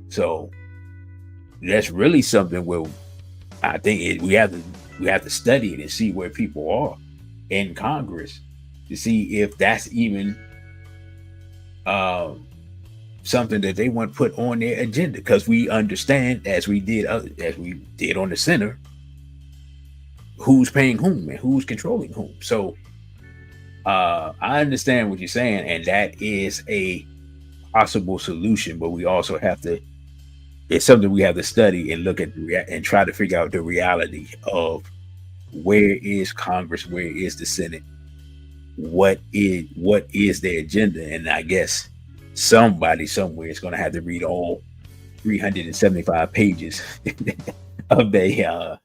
So that's really something where I think we have to study it and see where people are in Congress to see if that's even something that they want to put on their agenda, because we understand, as we did on the center, who's paying whom and who's controlling whom. So I understand what you're saying, and that is a possible solution, but we also have to, it's something we have to study and look at and try to figure out the reality of where is Congress, where is the Senate, what is their agenda. And I guess somebody somewhere is going to have to read all 375 pages of the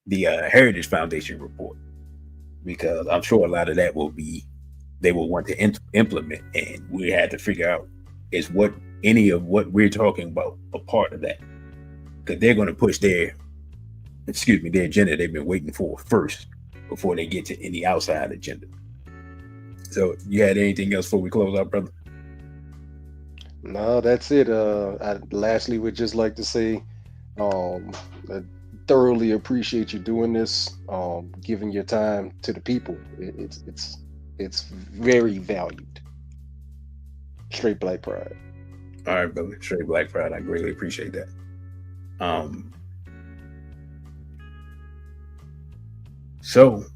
Heritage Foundation report, because I'm sure a lot of that they will want to implement, and we had to figure out is what any of what we're talking about a part of that, because they're going to push their agenda they've been waiting for first before they get to any outside agenda. So you had anything else before we close out, brother? No, that's it. I lastly would just like to say, I thoroughly appreciate you doing this, giving your time to the people. It's very valued. Straight black pride. All right, brother. Straight black pride. I greatly appreciate that. So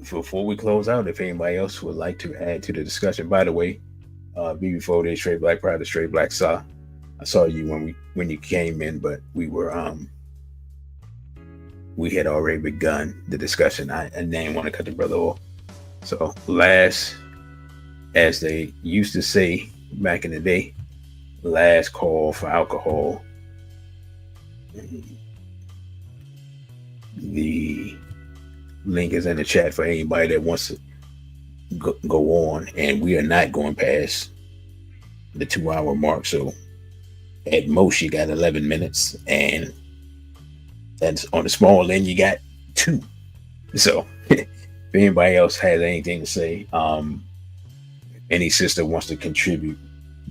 before we close out, if anybody else would like to add to the discussion, by the way, before they Straight Black Pride, the Straight Black Saw, I saw you when you came in, but we had already begun the discussion. I didn't want to cut the brother off. So last, as they used to say back in the day, last call for alcohol. The link is in the chat for anybody that wants to go on, and we are not going past the 2-hour mark. So at most you got 11 minutes, and that's on the small end, you got 2. So if anybody else has anything to say, any sister wants to contribute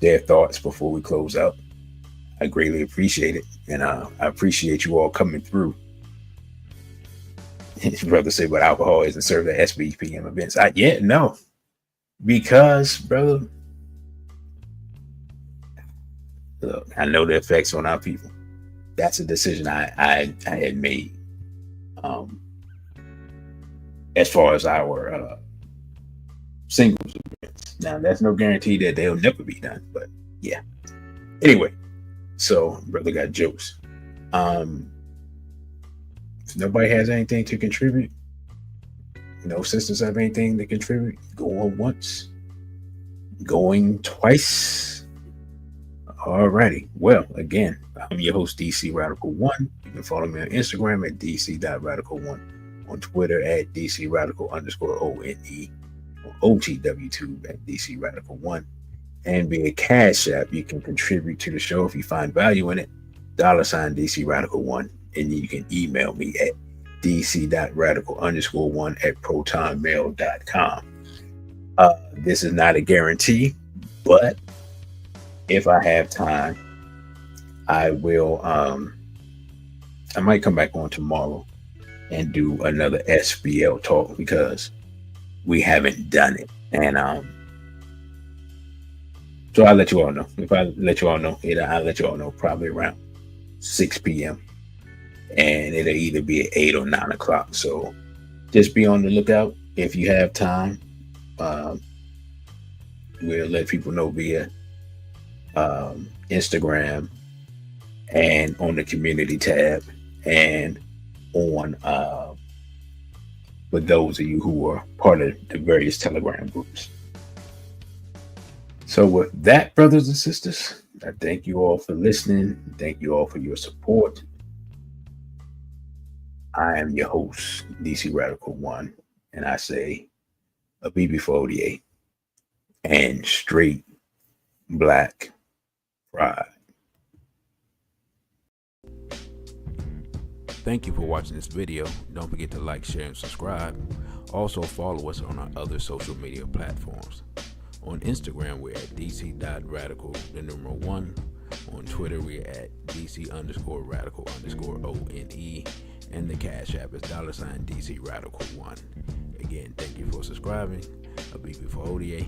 their thoughts before we close out, I greatly appreciate it. And I appreciate you all coming through. His brother said, but alcohol isn't served at SBPM events. No, because, brother, look, I know the effects on our people. That's a decision I had made. As far as our singles events. Now, that's no guarantee that they'll never be done, but yeah. Anyway, so brother got jokes. If nobody has anything to contribute, no sisters have anything to contribute, going once, going twice. Alrighty. Well, again, I'm your host, DC Radical 1. You can follow me on Instagram at dc.radical1, on Twitter at dcradical_ONE, on OTW2 at DC Radical 1, and via Cash App, you can contribute to the show if you find value in it, $ DC Radical 1. And you can email me at dc.radical_1@protonmail.com. This is not a guarantee, but if I have time, I will. I might come back on tomorrow and do another SBL talk, because we haven't done it, and So I'll let you all know. If I let you all know, I'll let you all know probably around 6 p.m. And it'll either be at 8 or 9 o'clock. So just be on the lookout. If you have time, we'll let people know via Instagram and on the community tab, and on for those of you who are part of the various Telegram groups. So with that, brothers and sisters, I thank you all for listening. Thank you all for your support. I am your host, DC Radical One, and I say a BB for ODA and straight black pride. Thank you for watching this video. Don't forget to like, share, and subscribe. Also follow us on our other social media platforms. On Instagram, we're at dc.radical1. On Twitter, we're at dc_radical_ONE. And the Cash App is $DC Radical 1. Again, thank you for subscribing. A BB for ODA.